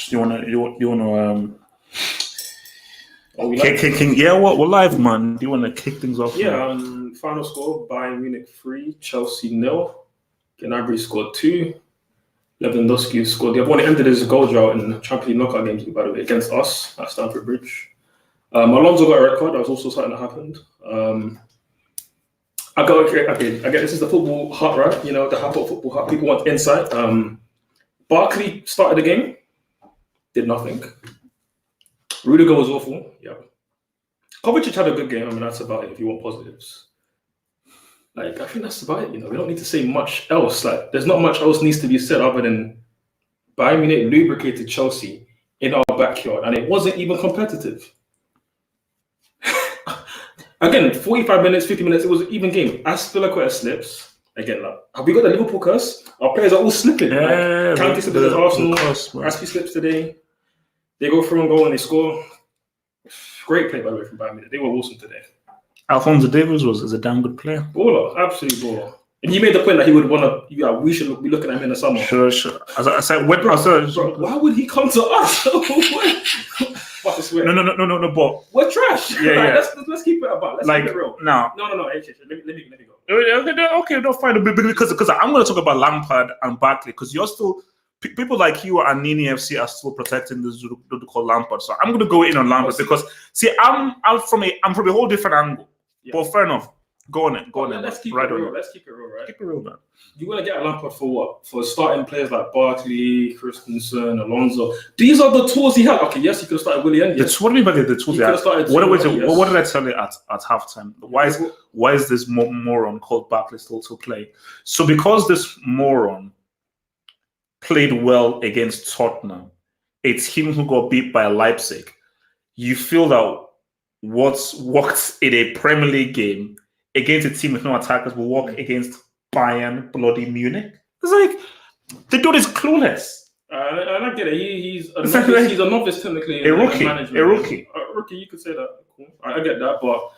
You wanna we're live, man. Do you wanna kick things off? Yeah, final score: Bayern Munich 3, Chelsea 0. Gnabry scored 2. Lewandowski scored the other one. It ended his goal drought in the Champions League knockout games, by the way, against us at Stamford Bridge. Alonso got a red card. That was also something that happened. I get this is the football hut, right? You know, the Apple football hut. People want insight. Barkley started the game, did nothing. Rudiger was awful. Yeah. Kovacic had a good game. I mean, that's about it if you want positives. Like, I think that's about it. You know, we don't need to say much else. Like, there's not much else needs to be said other than Bayern Munich lubricated Chelsea in our backyard, and it wasn't even competitive. Again, 45 minutes, 50 minutes, it was an even game. Aspilicueta slips. Again, like, have we got the Liverpool curse? Our players are all slipping. Yeah, County slipped against Arsenal. Aspi slips today. They go through and goal and they score. Great play, by the way, from Bayern Munich. They were awesome today. Alphonso Davies is a damn good player. Baller, absolute baller. And he made the point that he would want to. Yeah, we should be looking at him in the summer. Sure. As I said, bro, why would he come to us? Fuck, I swear. No. But we're trash. Yeah. Let's keep it about. Let's keep it real. No. Hey, let me go. Okay, no, fine. Because I'm going to talk about Lampard and Barkley because you're still. People like you and Nini FC are still protecting this what they call Lampard. So I'm going to go in on Lampard because I'm from a whole different angle. Yeah. But fair enough. Go on. Let's keep it real. Let's keep it real, right? Keep it real, man. You want to get a Lampard for what? For starting players like Barkley, Christensen, Alonso. These are the tools he had. Okay, yes, he could have started Willian. Yes. What do you mean by the tools he had? What did I tell you at halftime? Why is this moron called Barkley still to play? So because this moron played well against Tottenham, a team who got beat by Leipzig, you feel that what's worked in a Premier League game against a team with no attackers will work against Bayern bloody Munich? It's like, the dude is clueless. I get it. He's a novice technically. A rookie, you could say that. Cool. I get that, but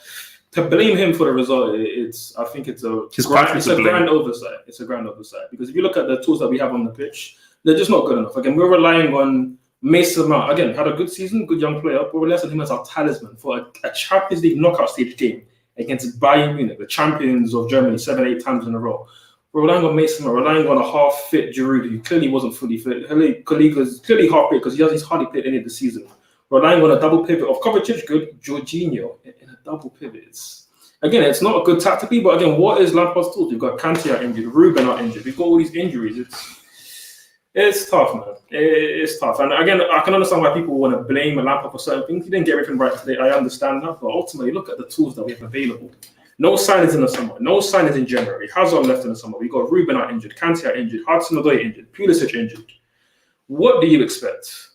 to blame him for the result, I think it's a grand oversight. It's a grand oversight because if you look at the tools that we have on the pitch, they're just not good enough. Again, we're relying on Mason Mount. Again, had a good season, good young player, but we're relying on him as our talisman for a Champions League knockout stage game against Bayern Munich, the champions of Germany, 7-8 times in a row. We're relying on Mason Mount, relying on a half-fit Giroud, who clearly wasn't fully fit. Kaliga's clearly half-fit because he's hardly played any of the season. We're relying on a double pivot of Kovacic, good, Jorginho in a double pivot. It's not a good tactically, but again, what is Lampard's tools? We've got Kanté out injured, Ruben out injured. We've got all these injuries. It's tough, man. It's tough. And again, I can understand why people want to blame Lampard for certain things. He didn't get everything right today. I understand that. But ultimately, look at the tools that we have available. No signings in the summer. No signings in January. Hazard left in the summer. We got Ruben out injured. Kanté out injured. Hudson-Odoi injured. Pulisic injured. What do you expect?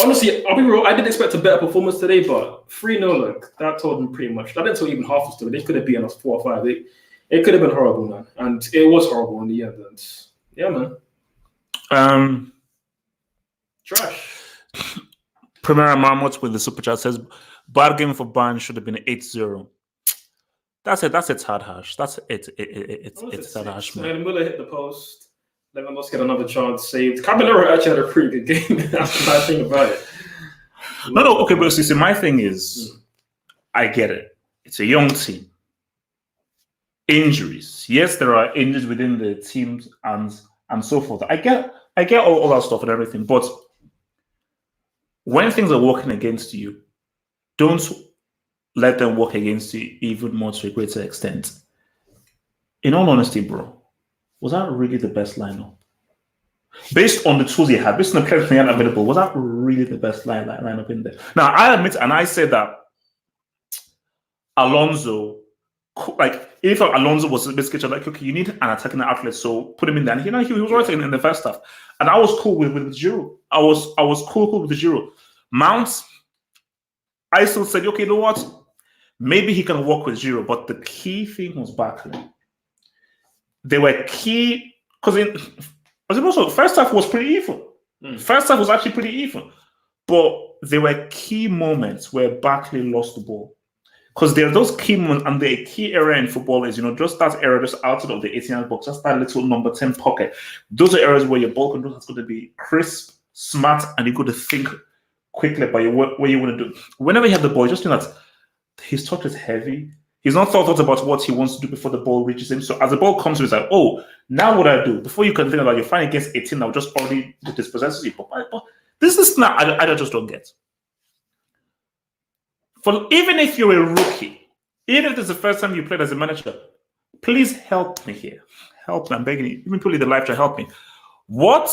Honestly, I'll be real. I didn't expect a better performance today, but 3-0, look, that told them pretty much. That didn't tell even half the story. They could have beaten us 4 or 5. It could have been horrible, man. And it was horrible in the end. And yeah, man. Trash. Premier Marmot with the super chat says, bad game for Bayern should have been 8-0. That's it. That's a tad hash. That's it. It's tad hash, man. And Müller hit the post. Lewandowski get another chance saved. Caballero actually had a pretty good game. That's the bad thing about it. No. Okay, but see, my thing is, I get it. It's a young team. Injuries. Yes, there are injuries within the teams and so forth. I get all that stuff and everything, but when things are working against you, don't let them work against you even more to a greater extent. In all honesty, bro, was that really the best lineup? Based on the tools he had, based on the players he had available, was that really the best lineup in there? Now, I admit, and I said that Alonso, like, if Alonso was basically like, okay, you need an attacking outlet, so put him in there. And he was right in the first half. And I was cool with Giroud. I was cool with Giroud. Mount, I still said, okay, you know what? Maybe he can work with Giroud, but the key thing was Barkley. They were key because also first half was pretty even. First half was actually pretty even, but there were key moments where Barkley lost the ball. Because there are those key moments, and the key area in football is, just that area just outside of the 18-yard box, just that little number 10 pocket. Those are areas where your ball control has got to be crisp, smart, and you got to think quickly about what you want to do. Whenever you have the ball, just know that his touch is heavy. He's not thought about what he wants to do before the ball reaches him. So as the ball comes to him, he's like, oh, now what do I do? Before you can think about it, you're fighting against a team that will just already dispossesses you. But this is not, I just don't get. Even if you're a rookie, even if it's the first time you played as a manager, please help me here. Help me, I'm begging you. Even put in the live chat, help me. What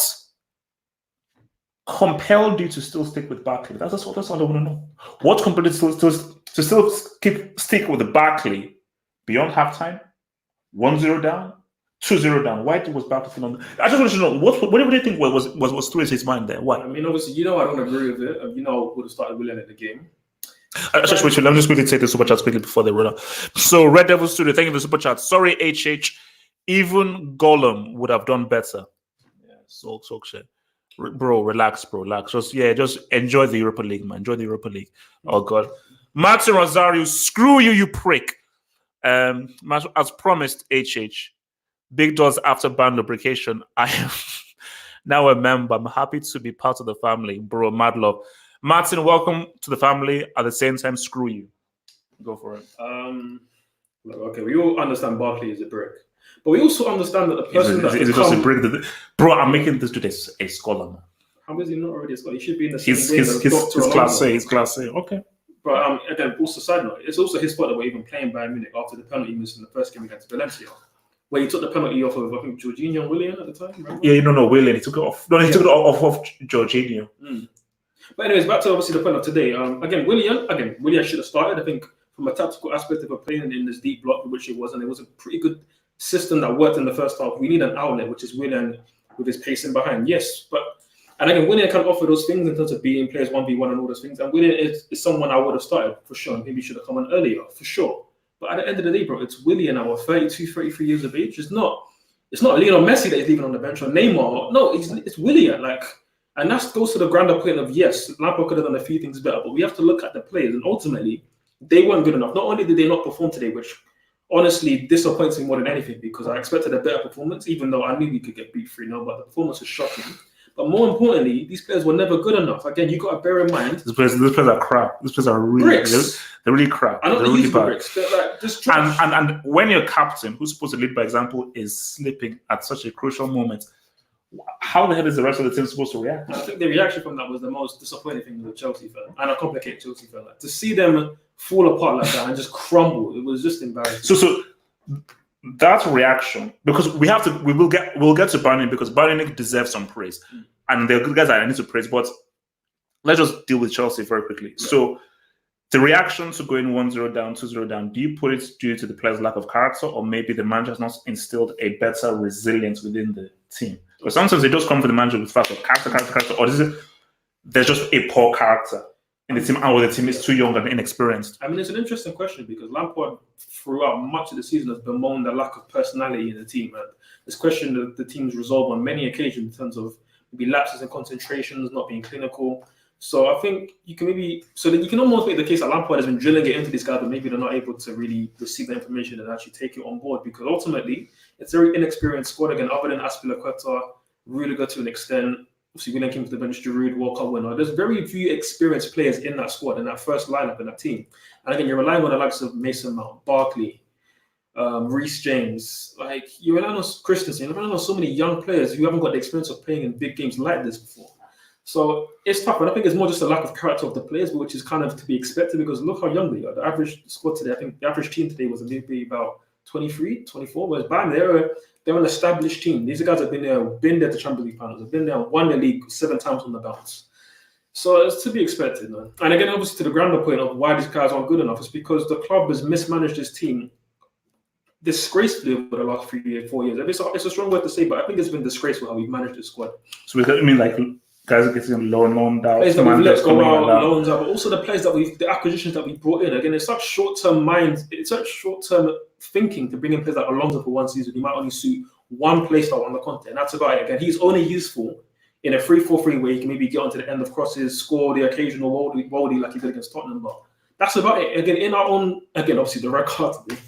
compelled you to still stick with Barkley? That's all I want to know. What compelled you to still stick with the Barkley beyond halftime? 1-0 down, 2-0 down. Why was Barkley still on? I just want to know what do you think was through his mind there? Why? I mean, obviously, I don't agree with it. Would have started Willian at the game. Let me just quickly take the super chat quickly before they run out. So, Red Devil Studio, thank you for the super chat. Sorry, HH. Even Gollum would have done better. Yeah, so shit. Bro, relax, bro. Relax. Just enjoy the Europa League, man. Enjoy the Europa League. Oh, God. Martin Rosario, screw you, you prick. As promised, HH. Big doors after ban lubrication. I am now a member. I'm happy to be part of the family. Bro, mad love. Martin, welcome to the family. At the same time, screw you. Go for it. Okay, we all understand Barkley is a brick. But we also understand that the person is just a brick. Bro, I'm making this today a scholar, man. How is he not already a scholar? He should be in the same his class A. His class A. Okay. But again, also side note, it's also his fault that we're even playing Bayern Munich after the penalty missed in the first game against Valencia, where he took the penalty off of, I think, Jorginho and Willian at the time. Remember? Yeah, Willian. He took it off. No, he took it off Jorginho. But anyways, back to obviously the point of today. Willian should have started. I think from a tactical aspect of playing in this deep block, which it was a pretty good system that worked in the first half. We need an outlet, which is Willian with his pacing behind. Yes, and again, Willian can offer those things in terms of beating players 1v1 and all those things. And Willian is someone I would have started for sure. Maybe should have come on earlier for sure. But at the end of the day, bro, it's Willian, our 32, 33 years of age. It's not Lionel Messi that is leaving on the bench or Neymar. No, it's Willian. And that goes to the grander point of, yes, Lampard could have done a few things better, but we have to look at the players. And ultimately, they weren't good enough. Not only did they not perform today, which honestly disappoints me more than anything, because I expected a better performance, even though I knew we could get beat 3-0, but the performance was shocking. But more importantly, these players were never good enough. Again, you got to bear in mind. These players are crap. These players are really bricks. They're really crap. I know they're really bad. Bricks. They're just trash. And when your captain, who's supposed to lead by example, is slipping at such a crucial moment, how the hell is the rest of the team supposed to react? I think the reaction from that was the most disappointing thing with Chelsea fan, and a complicated Chelsea fan. To see them fall apart like that and just crumble, it was just embarrassing. So that reaction, because we'll get to Bayern, because Bayern deserves some praise, and they're good guys that I need to praise. But let's just deal with Chelsea very quickly. Yeah. So the reaction to going 1-0 down, 2-0 down, do you put it due to the players' lack of character, or maybe the manager has not instilled a better resilience within the team? Because sometimes they just come for the manager with fast character, or there's just a poor character in the team, or the team is too young and inexperienced. I mean, it's an interesting question, because Lampard, throughout much of the season, has bemoaned the lack of personality in the team. And this question that the team's resolved on many occasions in terms of maybe lapses in concentrations, not being clinical. So I think you can almost make the case that Lampard has been drilling it into these guys, but maybe they're not able to really receive the information and actually take it on board, because ultimately it's a very inexperienced squad. Again, other than Azpilicueta, Rudiger to an extent, obviously Willian came to the bench, Giroud, World Cup winner. There's very few experienced players in that squad, in that first lineup in that team. And again, you're relying on the likes of Mason Mount, Barkley, Reece James, you're relying on Christensen, you're relying on so many young players who haven't got the experience of playing in big games like this before. So it's tough, and I think it's more just a lack of character of the players, which is kind of to be expected, because look how young they are. The average squad today, I think the average team today was maybe about 23, 24, whereas Bayern, they're an established team. These guys have been there to Champions League finals, have been there, won the league 7 times on the bounce. So it's to be expected, man. And again, obviously, to the grander point of why these guys aren't good enough is because the club has mismanaged this team disgracefully over the last 4 years. It's a strong word to say, but I think it's been disgraceful how we've managed this squad. So guys are getting loaned out. Players that we've let go out, loans out, but also the acquisitions that we brought in. Again, it's such short-term thinking to bring in players like Alonso for one season. He might only suit one play style on the content. That's about it. Again, he's only useful in a 3-4-3 where he can maybe get onto the end of crosses, score the occasional worldie like he did against Tottenham. But that's about it. Again, obviously the red card today.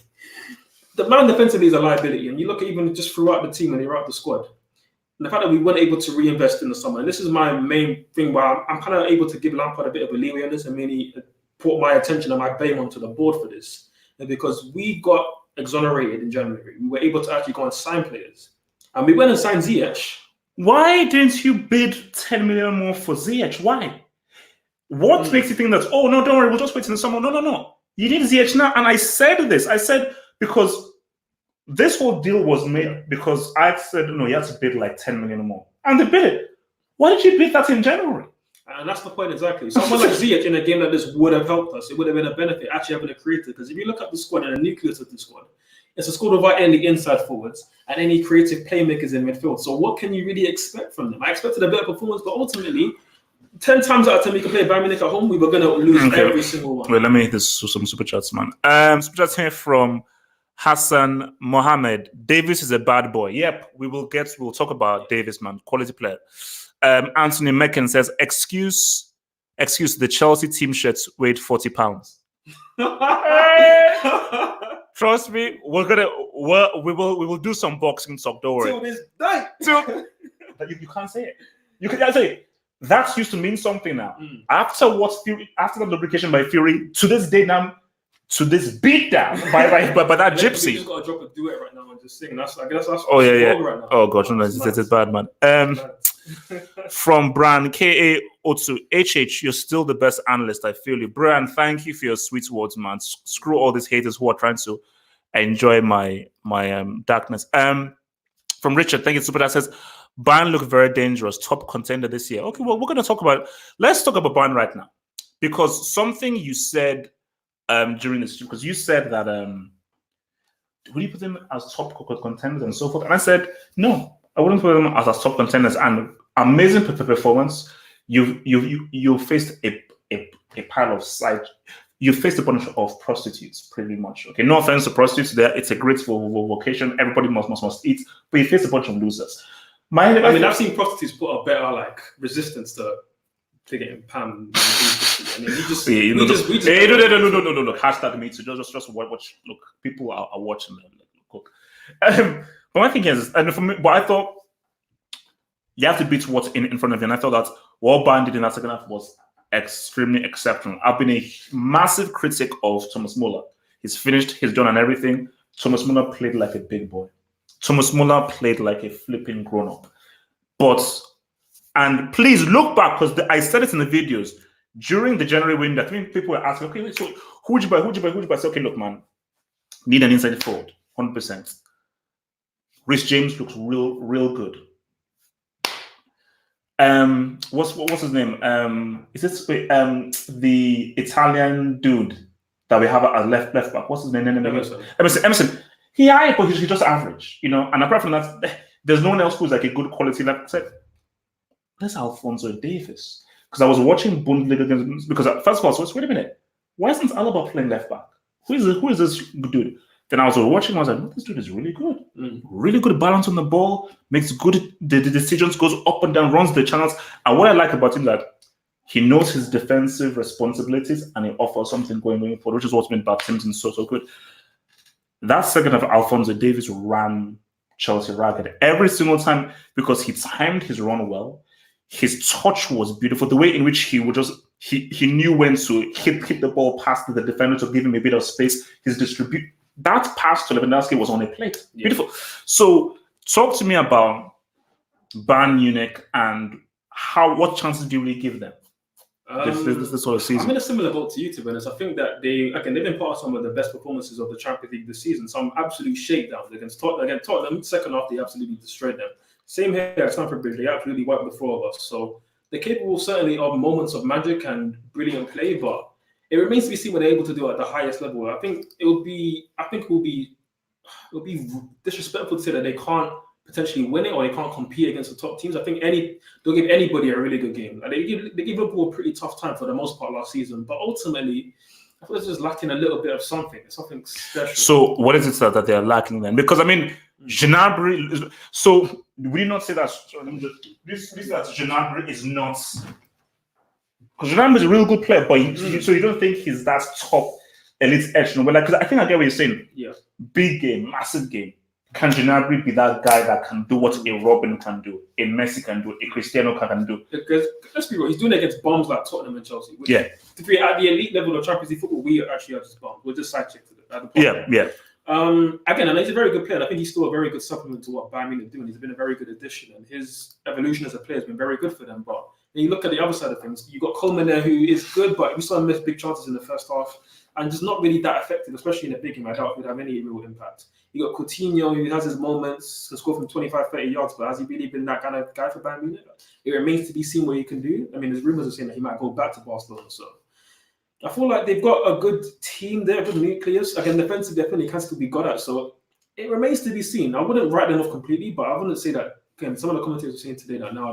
The man defensively is a liability, and you look at even just throughout the team and throughout the squad. And the fact that we weren't able to reinvest in the summer, and this is my main thing where I'm kind of able to give Lampard a bit of a leeway on this and mainly put my attention and my blame onto the board for this. And because we got exonerated in January, we were able to actually go and sign players. And we went and signed Ziyech. Why didn't you bid 10 million more for Ziyech? Why? What makes you think that, oh, no, don't worry, we'll just wait in the summer? No. You did Ziyech now. And I said this. I said, because this whole deal was made because I said, no, you have to bid like 10 million more. And they bid it. Why did you bid that in January? And that's the point exactly. Someone like Ziyech in a game like this would have helped us. It would have been a benefit actually having a creator. Because if you look at the squad and the nucleus of the squad, it's a squad without any inside forwards and any creative playmakers in midfield. So what can you really expect from them? I expected a better performance, but ultimately, 10 times out of 10 we could play Bayern Munich at home, we were going to lose every single one. Wait, let me hit this some super chats, man. Super chats here from Hassan Mohammed. Davis is a bad boy. Yep, we'll talk about Davis, man. Quality player. Anthony Mecken says, excuse, the Chelsea team shirts weighed 40 pounds. Trust me, we will do some boxing talk. Don't worry. Till this day. You can't say it. You can say it. That used to mean something now. After the lubrication by Fury, to this day now, to this beat down by that gypsy. You just got to drop a duet right now and just sing. That's yeah. Right now. Oh gosh, no, it's bad, man. From Bran KA Otu HH, you're still the best analyst. I feel you, Bran. Thank you for your sweet words, man. Screw all these haters who are trying to enjoy my darkness. From Richard, thank you, super. That says Bayern look very dangerous, top contender this year. Okay, well, we're going to talk about. Let's talk about Bayern right now, because something you said during this, because you said that would you put them as top contenders and so forth, and I said no, I wouldn't put them as top contenders. And amazing performance. You faced a pile of side. You faced a bunch of prostitutes, pretty much. Okay, no offense to prostitutes, there it's a great vocation. Everybody must eat, but you faced a bunch of losers. I've seen prostitutes put a better resistance to getting panned. I mean, no. Hashtag me too. Just watch. Look, people are watching them. Look. But my thing is, and for me, but I thought you have to beat what's in front of you. And I thought that what Bayern did in that second half was extremely exceptional. I've been a massive critic of Thomas Muller. He's finished, he's done and everything. Thomas Muller played like a big boy. Thomas Muller played like a flipping grown-up. And please look back, because I said it in the videos. During the January window, I think people were asking, okay, so who would you buy? I said, okay, look, man, need an inside forward, 100%. Rhys James looks real good. What's his name? Is this the Italian dude that we have as left back? What's his name? Emerson. But he's just average, And apart from that, there's no one else who's like a good quality left. I said, there's Alphonso Davies, because I was watching Bundesliga games. Because first of all, wait a minute, why isn't Alaba playing left back? Who is this dude? Then I was watching. I was like, this dude is really good. Really good balance on the ball, makes good the decisions, goes up and down, runs the channels. And what I like about him is that he knows his defensive responsibilities and he offers something going forward, which is what's been about Simpson so good. That second of Alphonso Davies ran Chelsea ragged every single time, because he timed his run well. His touch was beautiful. The way in which he would he knew when to hit the ball past the defender to give him a bit of space. His that pass to Lewandowski was on a plate. Yeah. Beautiful. So talk to me about Bayern Munich and what chances do you really give them this sort of season? I'm in a similar boat to you, to be honest. I think that they've been part of some of the best performances of the Champions League this season. Some absolute shakedowns against Tottenham. Second half, they absolutely destroyed them. Same here at Stamford Bridge. They absolutely wiped the floor of us. So they're capable certainly of moments of magic and brilliant play, but it remains to be seen what they're able to do at the highest level. I think it will be disrespectful to say that they can't potentially win it or they can't compete against the top teams. I think they'll give anybody a really good game. They give Liverpool a pretty tough time for the most part last season, but ultimately, I feel it's just lacking a little bit of something special. So what is it that they're lacking then? Because I mean, Gnabry. So we not say that this that Gnabry is not. Because Gnabry is a real good player, but so you don't think he's that top elite edge? No, but because I think I get what you're saying. Yeah. Big game, massive game. can Gnabry be that guy that can do what a Robin can do, a Messi can do, a Cristiano can do? Because let's be real, he's doing it against bombs like Tottenham and Chelsea. Which, yeah. To be at the elite level of Champions League football, we actually are just bombs. We're just side chicks at the Yeah. Again, and he's a very good player. And I think he's still a very good supplement to what Bayern Munich are doing. He's been a very good addition, and his evolution as a player has been very good for them. But when you look at the other side of things, you've got Coleman there who is good, but we saw him miss big chances in the first half, and just not really that effective, especially in a big game. I doubt he would have any real impact. You got Coutinho, who has his moments, can score from 25, 30 yards, but has he really been that kind of guy for Bayern Munich? It remains to be seen what he can do. I mean, there's rumours of saying that he might go back to Barcelona, so I feel like they've got a good team there, a good nucleus. Again, defensive definitely can still be got at, so it remains to be seen. I wouldn't write them off completely, but I wouldn't say that. Again, some of the commentators are saying today that now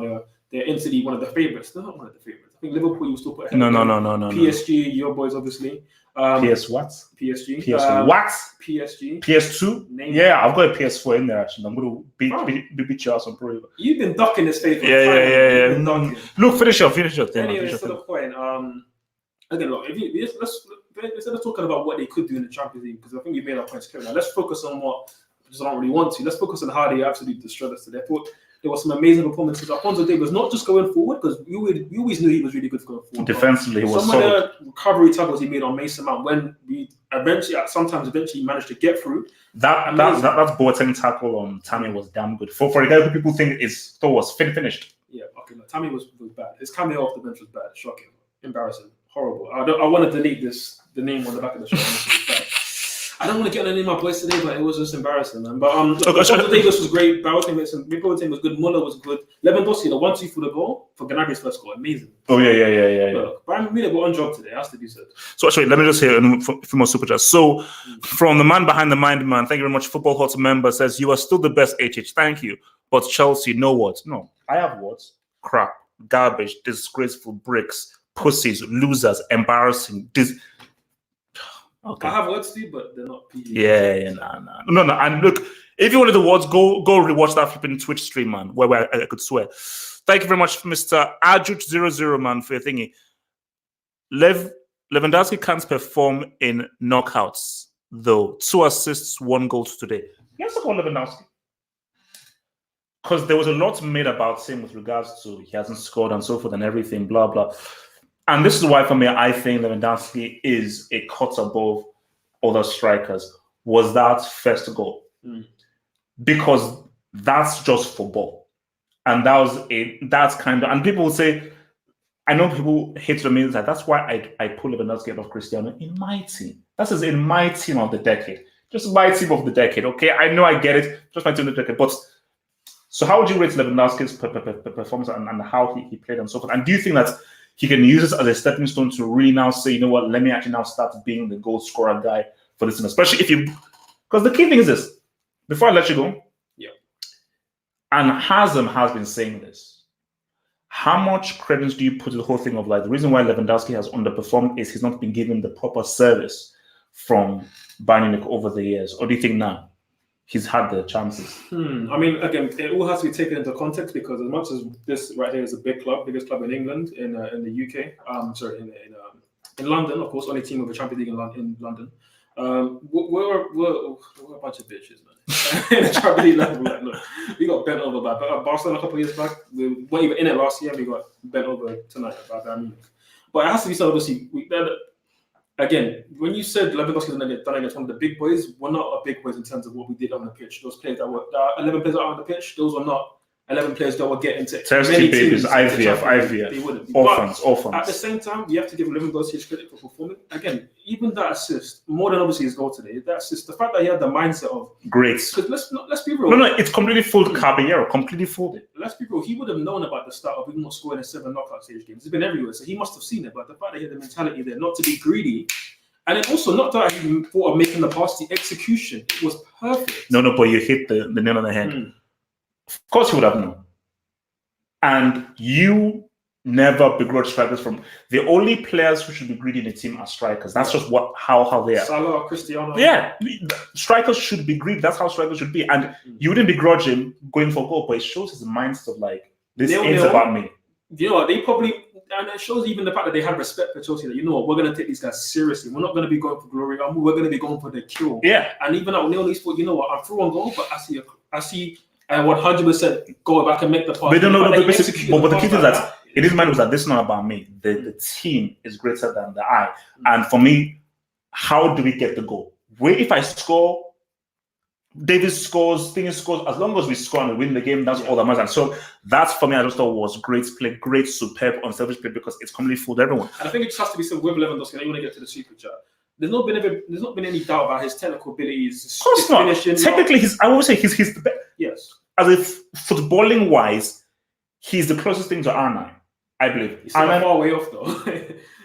they're instantly one of the favourites. They're not one of the favourites. I think Liverpool you still put ahead. No. PSG, your boys obviously. PS what? PSG. What? PSG. PS2? Yeah, I've got a PS4 in there actually. I'm going to beat your ass on Pro. You've been ducking this favour. Yeah. Look, finish your thing. Anyway, to the point. Again, look, instead of talking about what they could do in the Champions League, because I think you made our points clear now, let's focus on what I don't really want to. Let's focus on how they absolutely destroyed us today. I thought there were some amazing performances. Alphonso Davies, not just going forward, because you always knew he was really good for going forward. Defensively, he was some solid. of the recovery tackles he made on Mason Mount when we eventually managed to get through. That Boateng tackle on Tammy was damn good. For a guy who people think was finished. Yeah, okay. No, Tammy was bad. His cameo off the bench was bad. Shocking. Embarrassing. Horrible. I want to delete the name on the back of the shirt. I don't want to get on any of my boys today, but it was just embarrassing, man. But Alphonso Davies was great. Boateng was good. Muller was good. Lewandowski, the 1-2 for the goal for Gnabry's first goal, amazing. Oh yeah. But Bayern Munich were on job today. Has to be said. So actually, let me just hear a few more super chats. So from the man behind the mind, man, thank you very much. Football Hot member says you are still the best. HH, thank you. But Chelsea, no words. No, I have words. Crap, garbage, disgraceful, bricks, pussies, losers, embarrassing. Okay. I have words too, but they're not PG. Yeah, no. And look, if you wanted the words, go rewatch that flipping Twitch stream, man, where I could swear. Thank you very much, Mr. Ajuch00, man, for your thingy. Lewandowski can't perform in knockouts, though. 2 assists, 1 goal today. Let's talk about Lewandowski. Because there was a lot made about him with regards to he hasn't scored and so forth and everything, blah, blah. And this is why, for me, I think Lewandowski is a cut above other strikers, was that first goal. Because that's just football. And that's kind of, and people will say, I know people hate the means that's why I pull Lewandowski out of Cristiano in my team. That is in my team of the decade. Just my team of the decade, okay? I know I get it, just my team of the decade. But so how would you rate Lewandowski's performance and how he played and so forth? And do you think that he can use this as a stepping stone to really now say, you know what, let me actually now start being the goal scorer guy for this team, especially if you, because the key thing is this, before I let you go, and Hazem has been saying this, how much credence do you put to the whole thing of like, the reason why Lewandowski has underperformed is he's not been given the proper service from Bayern Munich over the years? Or do you think now he's had the chances? I mean, again, it all has to be taken into context because as much as this right here is a big club, biggest club in England, in the UK, in London, of course, only team with a Champions League in London. We're a bunch of bitches, man. In the Champions League level, like, look, we got bent over by Barcelona a couple of years back. We weren't even in it last year. We got bent over tonight by Bayern Munich. But it has to be said, obviously, again, when you said Lewandowski done against one of the big boys, we're not a big boys in terms of what we did on the pitch. Those players that were 11 players that are on the pitch, those were not 11 players that were getting to many teams. IVF. They wouldn't. Offense. At the same time, you have to give Lewandowski his credit for performing. Again, even that assist, more than obviously his goal today, that assist, the fact that he had the mindset of great. Because let's be real. No, it's completely fooled Caballero. Completely fooled it. Let's be real. He would have known about the start of him not scoring in 7 knockout stage games. It's been everywhere, so he must have seen it. But the fact that he had the mentality there, not to be greedy. And then also, not that he thought of making the pass, the execution, it was perfect. No, but you hit the nail on the head. Of course, you would have known. And you never begrudge strikers from the only players who should be greedy in a team are strikers. That's just how they are. Salah, Cristiano. Yeah, strikers should be greedy. That's how strikers should be. And you wouldn't begrudge him going for goal, but it shows his mindset of like, this ain't about me. You know what? They probably it shows even the fact that they had respect for Chelsea. That you know what, we're going to take these guys seriously. We're not going to be going for glory. We're going to be going for the kill. Yeah. And even at Neil thought, you know what, I'm through on goal, but I see. I 100% go back and make the pass. But the key thing is that in his mind was that this is not about me. The team is greater than the I. And for me, how do we get the goal? If I score, Davis scores, Things scores, as long as we score and we win the game, that's all that matters. And so that's for me, I just thought was great play, great, superb, unselfish play because it's completely fooled everyone. And I think it just has to be said with Lewandowski, and I want to get to the super chat. There's not been any doubt about his technical abilities. Of course not. Technically, I always say he's the best. Yes. As if footballing wise, he's the closest thing to R9, I believe. He's still a far way off though.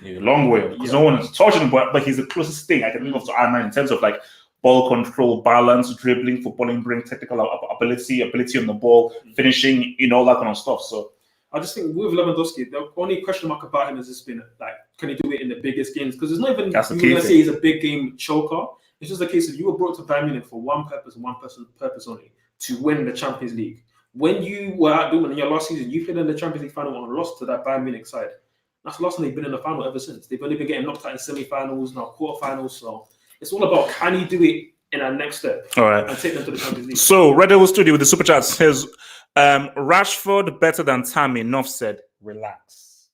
He's a long way off because no one is touching him, but he's the closest thing I can think of to R9 in terms of like ball control, balance, dribbling, footballing, bring technical ability on the ball, finishing, all that kind of stuff. So I just think with Lewandowski, the only question mark about him has just been like, can he do it in the biggest games? Because it's not even you're going to say he's a big game choker. It's just a case of you were brought to Bayern Munich for one purpose and one purpose only, to win the Champions League. When you were at Dortmund in your last season, you played in the Champions League final and lost to that Bayern Munich side. That's the last time they've been in the final ever since. They've only been getting knocked out in semi-finals, now quarterfinals. So it's all about, can you do it in our next step? All right. And take them to the Champions League. So Red Devil Studio with the super chat says, Rashford better than Tammy. Enough said. Relax.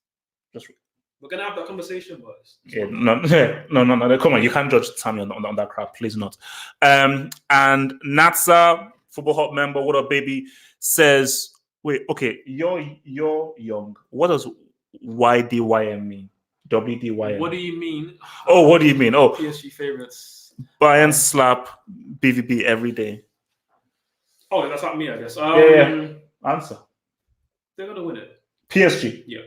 We're gonna have that conversation, boys. Yeah, no. Come on, you can't judge Tammy on that crap, please not. And Natsa, Football Hub member, what up, baby, says, wait, okay, you're young. What does YDYM mean? WDYM. What do you mean? Oh, what do you mean? Oh, PSG favorites. Bayern slap BVB every day. Oh, that's not me, I guess. Answer. They're gonna win it. PSG. Yeah.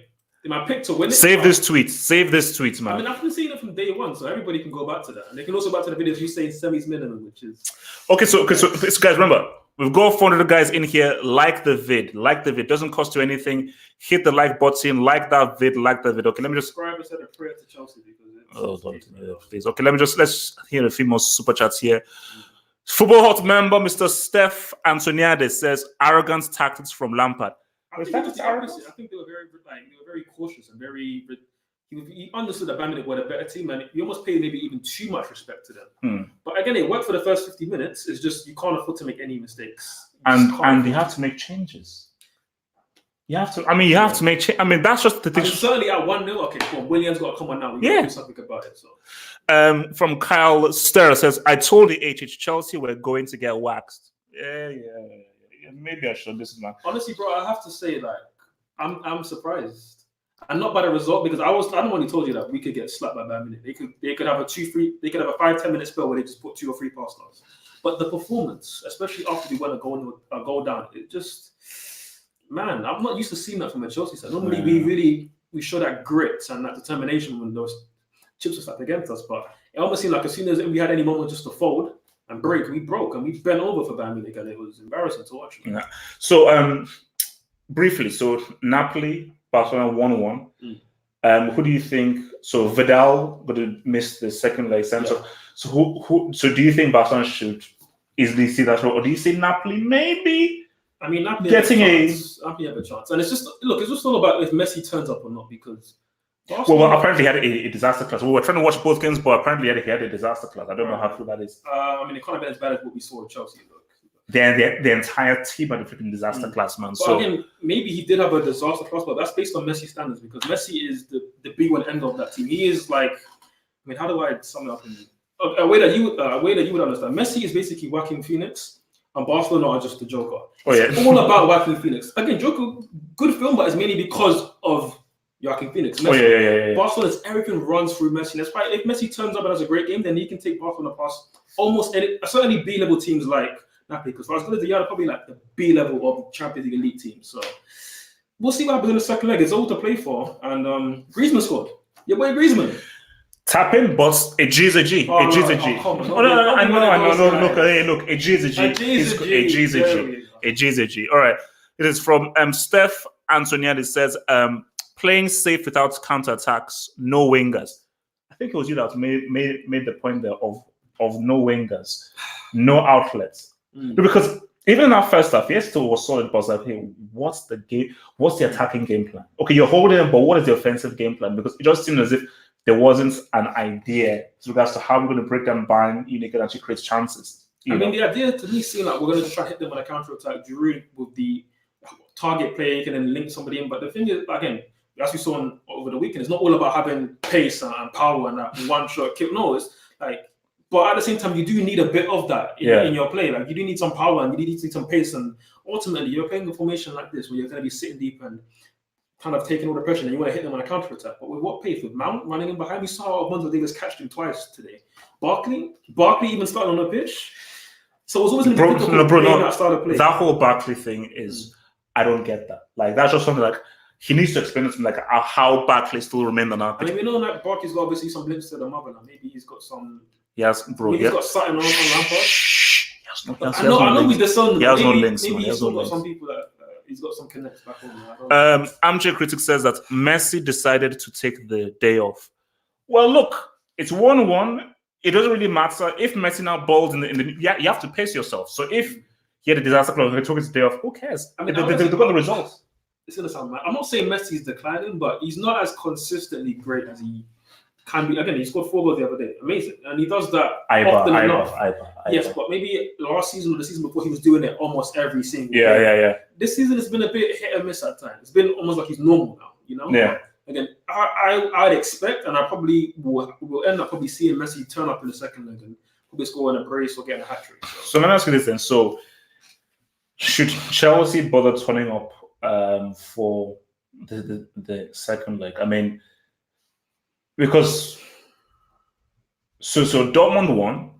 My pick to win it. Save this tweet, man. I mean, I've been seeing it from day one, so everybody can go back to that, and they can also back to the videos you saying semis minimum, which is okay. So guys, remember, we've got 400 guys in here. Like the vid. Doesn't cost you anything. Hit the like button. Like that vid. Okay, let me just subscribe and send a prayer to Chelsea because please. Okay, let's hear a few more super chats here. Football Hot member Mr. Steph Antoniades says arrogant tactics from Lampard. I think they were very cautious and very. He understood that Bayern Munich were the better team, and he almost paid maybe even too much respect to them. But again, it worked for the first 50 minutes. It's just you can't afford to make any mistakes, and you have to make changes. You have to make change. I mean, that's just the thing. Certainly at 1-0. Okay, come on, Williams got to come on now. We got to do something about it. So, from Kyle Ster says, "I told the HH Chelsea we're going to get waxed." Yeah. Maybe I should listen, man. Honestly, bro, I have to say that I'm surprised, and not by the result, because I don't want to told you that we could get slapped by Bayern Munich. They could have a 5-10 minute spell where they just put 2 or 3 past us. But the performance, especially after we went a goal down, it just, man, I'm not used to seeing that from a Chelsea side. Normally we show that grit and that determination when those chips were stacked against us, but it almost seemed like as soon as we had any moment just to fold and break, we broke and we bent over for Bayern Munich, and it was embarrassing to watch. Yeah. So, briefly, Napoli, Barcelona 1-1. Who do you think? So Vidal going to miss the second leg. So who? So do you think Barcelona should easily see that role, or do you see Napoli maybe? I mean, Napoli getting Napoli have a chance, and it's just all about if Messi turns up or not, because. Well, apparently he had a disaster class. We were trying to watch both games, but apparently he had a disaster class. I don't know how true that is. I mean, it can't have been as bad as what we saw in Chelsea. The entire team had a freaking disaster class, man. But again, maybe he did have a disaster class, but that's based on Messi standards, because Messi is the big one end of that team. He is like, I mean, how do I sum it up in a way that you would understand? Messi is basically Joaquin Phoenix, and Barcelona are just the Joker. It's all about Joaquin Phoenix. Again, Joker, good film, but it's mainly because of Joaquin Phoenix. Messi, Barcelona's everything runs through Messi. That's why if Messi turns up and has a great game, then he can take Barcelona past almost certainly B-level teams like Napoli. Because for as good as they are, probably like the B-level of Champions League elite team. So we'll see what happens in the second leg. It's all to play for. And Griezmann scored. Your boy Griezmann. Tapping, but a G is a G. A G is a G. I know. Look, a G is a G. A G is a G. A G is a G. All right. It is from Steph Antoniades. Says, playing safe without counterattacks, no wingers. I think it was you that made the point there of no wingers, no outlets. Because Even in our first half, yes, still was solid, but I was like, hey, what's the game? What's the attacking game plan? Okay, you're holding it, but what is the offensive game plan? Because it just seemed as if there wasn't an idea with regards to how we're going to break down Bayern Munich and actually create chances. I mean, the idea to me seemed like we're going to try to hit them on a counter-attack Giroud with the target play, you can then link somebody in. But the thing is, again, as we saw over the weekend, it's not all about having pace and power and that one-shot kill. No, it's like, but at the same time, you do need a bit of that in your play. Like, you do need some power and you need some pace. And ultimately, you're playing a formation like this where you're going to be sitting deep and kind of taking all the pressure and you want to hit them on a counter-attack. But with what pace? With Mount running in behind, we saw Alonso Davies catch him twice today. Barkley even started on the pitch. So it was always going to be difficult that start of play. That whole Barkley thing is, I don't get that. Like, that's just something like, he needs to explain it to me, like how Barkley still remained on our pitch. I mean, we know that Barkley's got obviously some links to the motherland. Maybe he's got some. Yes, bro. Maybe he's got something on Lampard. I know with the son. He has no links. Maybe he's still got some people that he's got some connects back home. Armchair Critic says that Messi decided to take the day off. Well, look, it's 1-1. It doesn't really matter if Messi now balls in the you have to pace yourself. So if he had a disaster clause, he took his day off, who cares? I mean, they got the results. It's gonna sound mad. I'm not saying Messi's declining, but he's not as consistently great as he can be. Again, he scored 4 goals the other day. Amazing. And he does that often enough. Yes, but maybe last season or the season before he was doing it almost every single day. Yeah. This season has been a bit hit and miss at times. It's been almost like he's normal now, you know? Yeah. Again, I'd expect, and I probably will end up probably seeing Messi turn up in the second leg and probably score in a brace or getting a hat trick. So let me ask you this then. So should Chelsea bother turning up for the second leg? I mean, because so Dortmund won,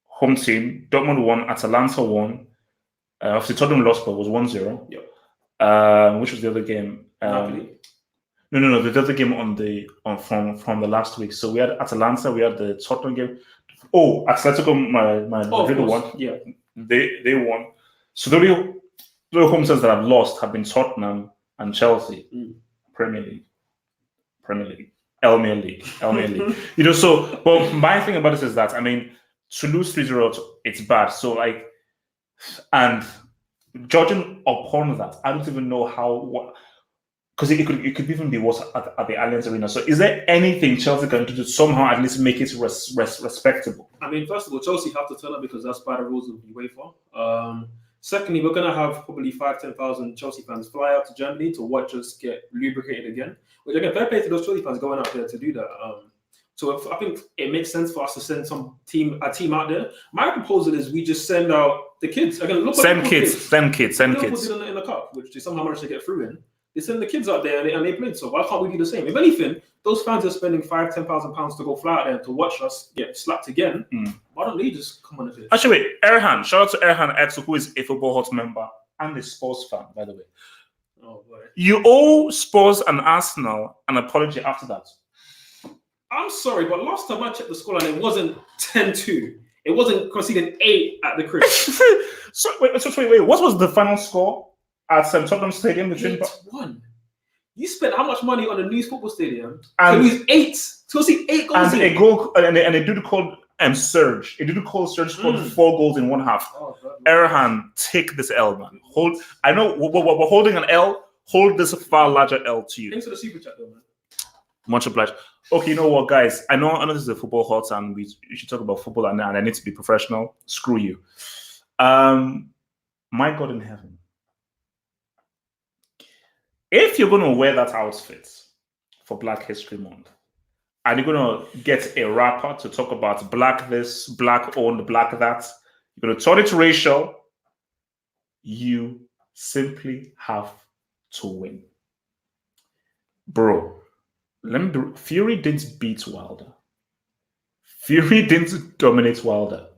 home team. Dortmund won, Atalanta won. Obviously Tottenham lost, but it was 1-0. Yep. Which was the other game? Napoli. No. The other game from the last week. So we had Atalanta, we had the Tottenham game. Oh, Atletico Madrid won. Yeah. They won. So the real home teams that have lost have been Tottenham and Chelsea. Premier League. Elmere League. You know, so well, my thing about this is that, I mean, to lose 3-0, it's bad. So like, and judging upon that, I don't even know what. Because it could even be worse at the Allianz Arena. So is there anything Chelsea can do to somehow at least make it respectable? I mean, first of all, Chelsea have to turn up because that's by the rules of UEFA. Secondly, we're going to have probably 5,000-10,000 Chelsea fans fly out to Germany to watch us get lubricated again. Which again, fair play to those Chelsea fans going out there to do that. So I think it makes sense for us to send a team out there. My proposal is we just send out the kids. Again, look send kids. Liverpool did in the cup, which they somehow managed to get through in. They send the kids out there and they played. So why can't we do the same? If anything, those fans are spending £5,000-10,000 to go fly out there to watch us get slapped again. Why don't they just come on the pitch? Actually, wait, Erhan. Shout out to Erhan X, who is a Football Hot member and a Spurs fan, by the way. Oh boy. You owe Spurs and Arsenal an apology after that. I'm sorry, but last time I checked the scoreline, it wasn't 10-2. It wasn't conceding 8 at the crib. So wait. What was the final score at Tottenham Stadium? 8-1. You spent how much money on a new football stadium to lose 8? To see 8 goals and a goal and a dude called Serge. A dude called Serge scored 4 goals in one half. Oh, Erhan, take this L, man. I know we're holding an L. Hold this far larger L to you. Thanks for the super chat, though, man. Much obliged. Okay, you know what, guys? I know this is a football hot, and we should talk about football, and I need to be professional. Screw you. My God in heaven. If you're going to wear that outfit for Black History Month, and you're going to get a rapper to talk about black this, black owned, black that, you're going to turn it racial, you simply have to win. Bro, Fury didn't beat Wilder. Fury didn't dominate Wilder.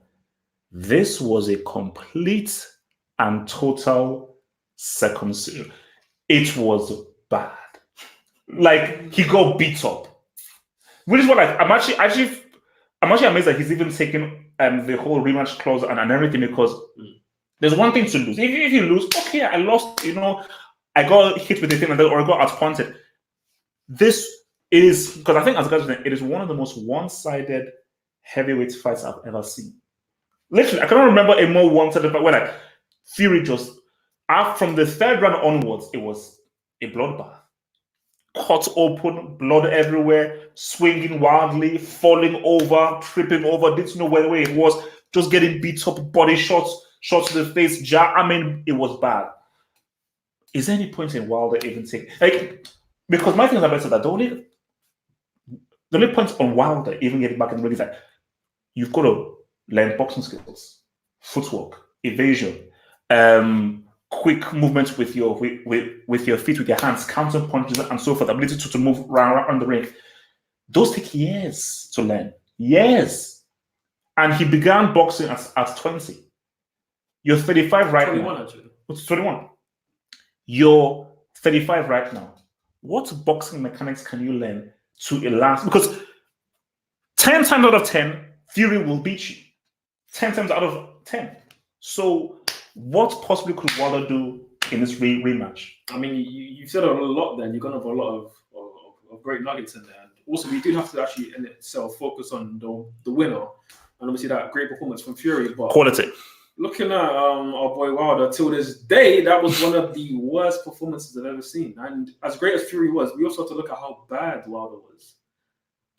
This was a complete and total circumcision. It was bad. Like, he got beat up. Which is what I'm actually amazed that he's even taken the whole rematch clause and everything, because there's one thing to lose. If you lose, okay, I lost, I got hit with the thing or I got outpunted. This is, because I think as guys, it is one of the most one-sided heavyweight fights I've ever seen. Literally, I cannot remember a more one-sided fight where Fury just, from the third round onwards, it was a bloodbath. Cut open, blood everywhere, swinging wildly, falling over, tripping over, didn't know where he was, just getting beat up, body shots to the face, I mean, it was bad. Is there any point in Wilder even taking, like, because my thing is about that the only point on Wilder even getting back in the ring is like, you've got to learn boxing skills, footwork, evasion, quick movements with your feet, with your hands, counter punches, and so forth. Ability to move around the ring. Those take years to learn. Years. And he began boxing at 20. You're 35 right 21, now. Actually. What's 21? You're 35 right now. What boxing mechanics can you learn to last? Because 10 times out of 10, Fury will beat you. 10 times out of 10. So what possibly could Wilder do in this rematch? I mean, you said a lot then. You're going to have a lot of great nuggets in there. And also, we do have to actually in itself focus on the winner. And obviously that great performance from Fury. But quality. Looking at our boy Wilder, till this day, that was one of the worst performances I've ever seen. And as great as Fury was, we also have to look at how bad Wilder was.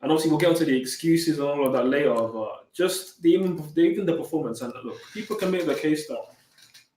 And obviously, we'll get into the excuses and all of that later. But just even the performance. And look, people can make the case that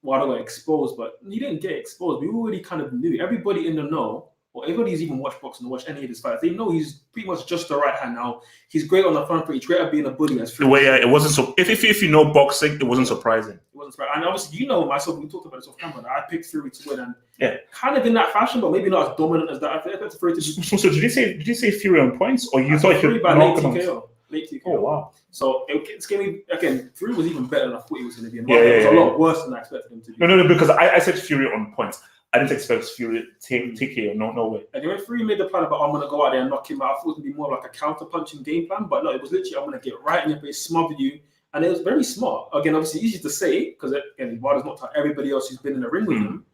Wilder got exposed, but he didn't get exposed. We already kind of knew. Everybody in the know, or everybody who's even watched boxing or watched any of his fights, they know he's pretty much just the right hand now. He's great on the front foot. He's great at being a bully. As Fury. It wasn't so. If you know boxing, it wasn't surprising. It wasn't surprising. And obviously, you know myself. We talked about this off camera. I picked Fury to win, and kind of in that fashion, but maybe not as dominant as that. I expected Fury to. So did you say Fury on points, or you thought Fury by late TKO? Late TKO. Oh wow! So it's going to be again. Fury was even better than I thought he was going to be. And it was a lot worse than I expected him to be. No, because I said Fury on points. I didn't expect Fury to take KO. No way. Anyway, Fury made the plan about I'm going to go out there and knock him out. I thought it was going to be more like a counter-punching game plan, but no, it was literally I'm going to get right in your face, smother you, and it was very smart. Again, obviously easy to say because again, Wilder's not like everybody else who's been in the ring with him,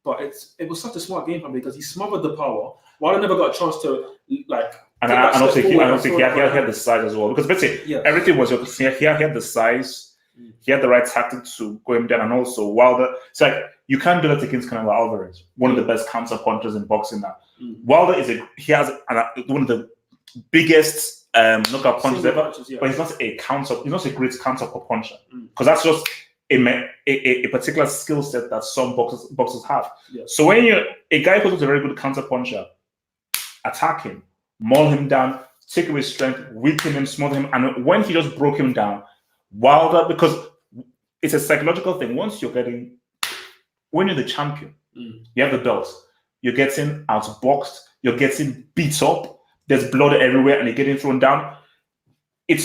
but it was such a smart game plan because he smothered the power. Wilder never got a chance to like. And I don't think he had the size as well because basically everything was he had the size. He had the right tactic to go him down, and also Wilder. It's like you can't do that against Canelo Alvarez, one of the best counter punchers in boxing now. Wilder has one of the biggest knockout punches ever, but he's not a counter. He's not a great counter puncher because that's just a particular skill set that some boxers have. Yeah. So when you're a guy who's a very good counter puncher, attack him, maul him down, take away strength, weaken him, smother him, and when he just broke him down. Wilder, because it's a psychological thing. When you're the champion, you have the belt, you're getting outboxed, you're getting beat up, there's blood everywhere, and you're getting thrown down. You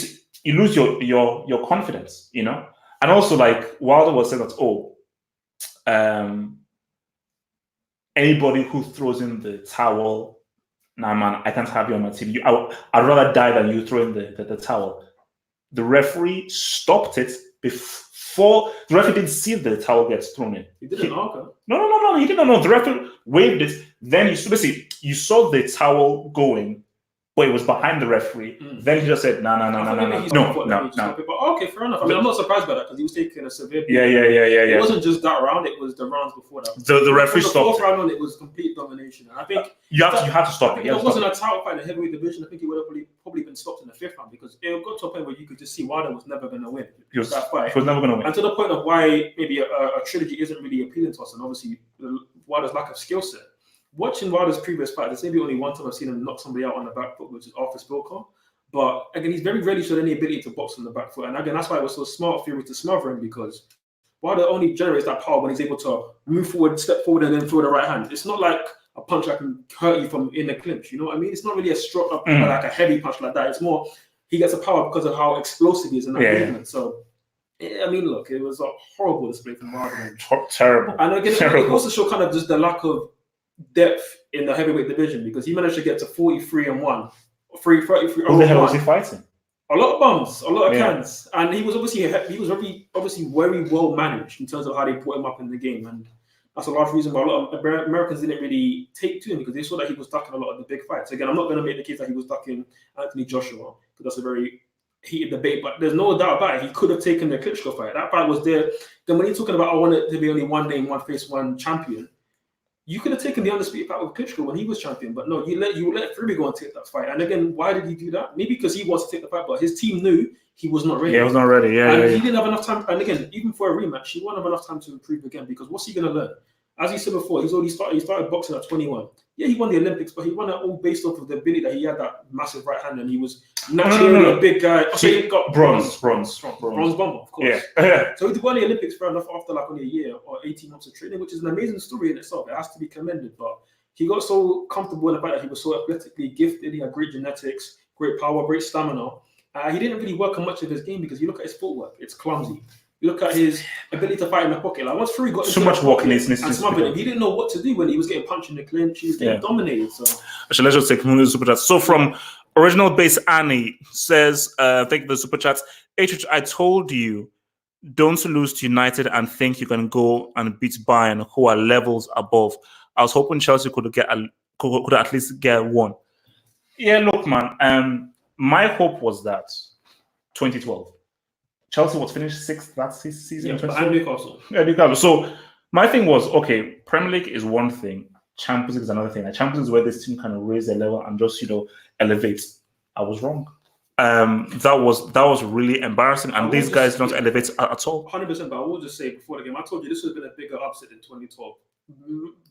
lose your confidence, you know. And also, like Wilder was saying that, anybody who throws in the towel, nah man, I can't have you on my team. I'd rather die than you throw in the towel. The referee stopped it before the referee didn't see the towel gets thrown in. He didn't know. No. He didn't know. The referee waved it. Then you saw the towel going, but it was behind the referee. Then he just said, no. Okay, fair enough. I mean, I'm not surprised by that because he was taking a severe. Yeah. It wasn't just that round; it was the rounds before that. The referee stopped. The fourth round, it was complete domination, and I think you had to stop it. If it wasn't a title fight in the heavyweight division, I think he would have probably been stopped in the fifth round because it got to a point where you could just see Wilder was never going to win. He was never going to win, and to the point of why maybe a trilogy isn't really appealing to us, and obviously Wilder's lack of skill set. Watching Wilder's previous fight, there's maybe only one time I've seen him knock somebody out on the back foot, which is Arthur Spilker. But again, he's very rarely showed any ability to box on the back foot. And again, that's why it was so smart of Fury to smother him because Wilder only generates that power when he's able to move forward, step forward, and then throw the right hand. It's not like a punch that can hurt you from in the clinch. You know what I mean? It's not really like a heavy punch like that. It's more he gets a power because of how explosive he is in that movement. So. I mean, look, it was a horrible display from Wilder. Terrible. And again, it also showed kind of just the lack of depth in the heavyweight division because he managed to get to 43-1. 33. Who the hell was he fighting? A lot of bums, a lot of cans, and he was obviously very well managed in terms of how they put him up in the game, and that's a large reason why a lot of Americans didn't really take to him because they saw that he was ducking a lot of the big fights. Again, I'm not going to make the case that he was ducking Anthony Joshua because that's a very heated debate, but there's no doubt about it. He could have taken the Klitschko fight. That fight was there. Then when you're talking about I want it to be only one name, one face, one champion, you could have taken the undisputed fight with Klitschko when he was champion, but no, you let Fury go and take that fight. And again, why did he do that? Maybe because he wants to take the fight, but his team knew he was not ready. Yeah, he was not ready. He didn't have enough time. And again, even for a rematch, he won't have enough time to improve again, because what's he going to learn? As you said before, he started boxing at 21. Yeah, he won the Olympics, but he won that all based off of the ability that he had that massive right hand, and he was naturally a big guy. So he got bronze bomber, of course. Yeah. So he won the Olympics fair enough after like only a year or 18 months of training, which is an amazing story in itself. It has to be commended, but he got so comfortable in the fact that he was so athletically gifted. He had great genetics, great power, great stamina. He didn't really work on much of his game, because you look at his footwork, it's clumsy. You look at his ability to fight in the pocket. Like once Fury got so much walking, he didn't know what to do when he was getting punched in the clinch. He was getting dominated. So actually, let's just take one of the super chats. So from Original Base Annie says, thank you for the super chats. HH, I told you, don't lose to United and think you can go and beat Bayern, who are levels above. I was hoping Chelsea could at least get one. Yeah, look, man. My hope was that 2012. Chelsea was finished 6th that season. Yeah, and Newcastle. Yeah, Newcastle. So my thing was, okay, Premier League is one thing, Champions League is another thing. Like, Champions League is where this team kind of raise their level and just, elevate. I was wrong. That was really embarrassing, and these guys don't elevate at all. 100%. But I will just say before the game, I told you this would have been a bigger upset than 2012,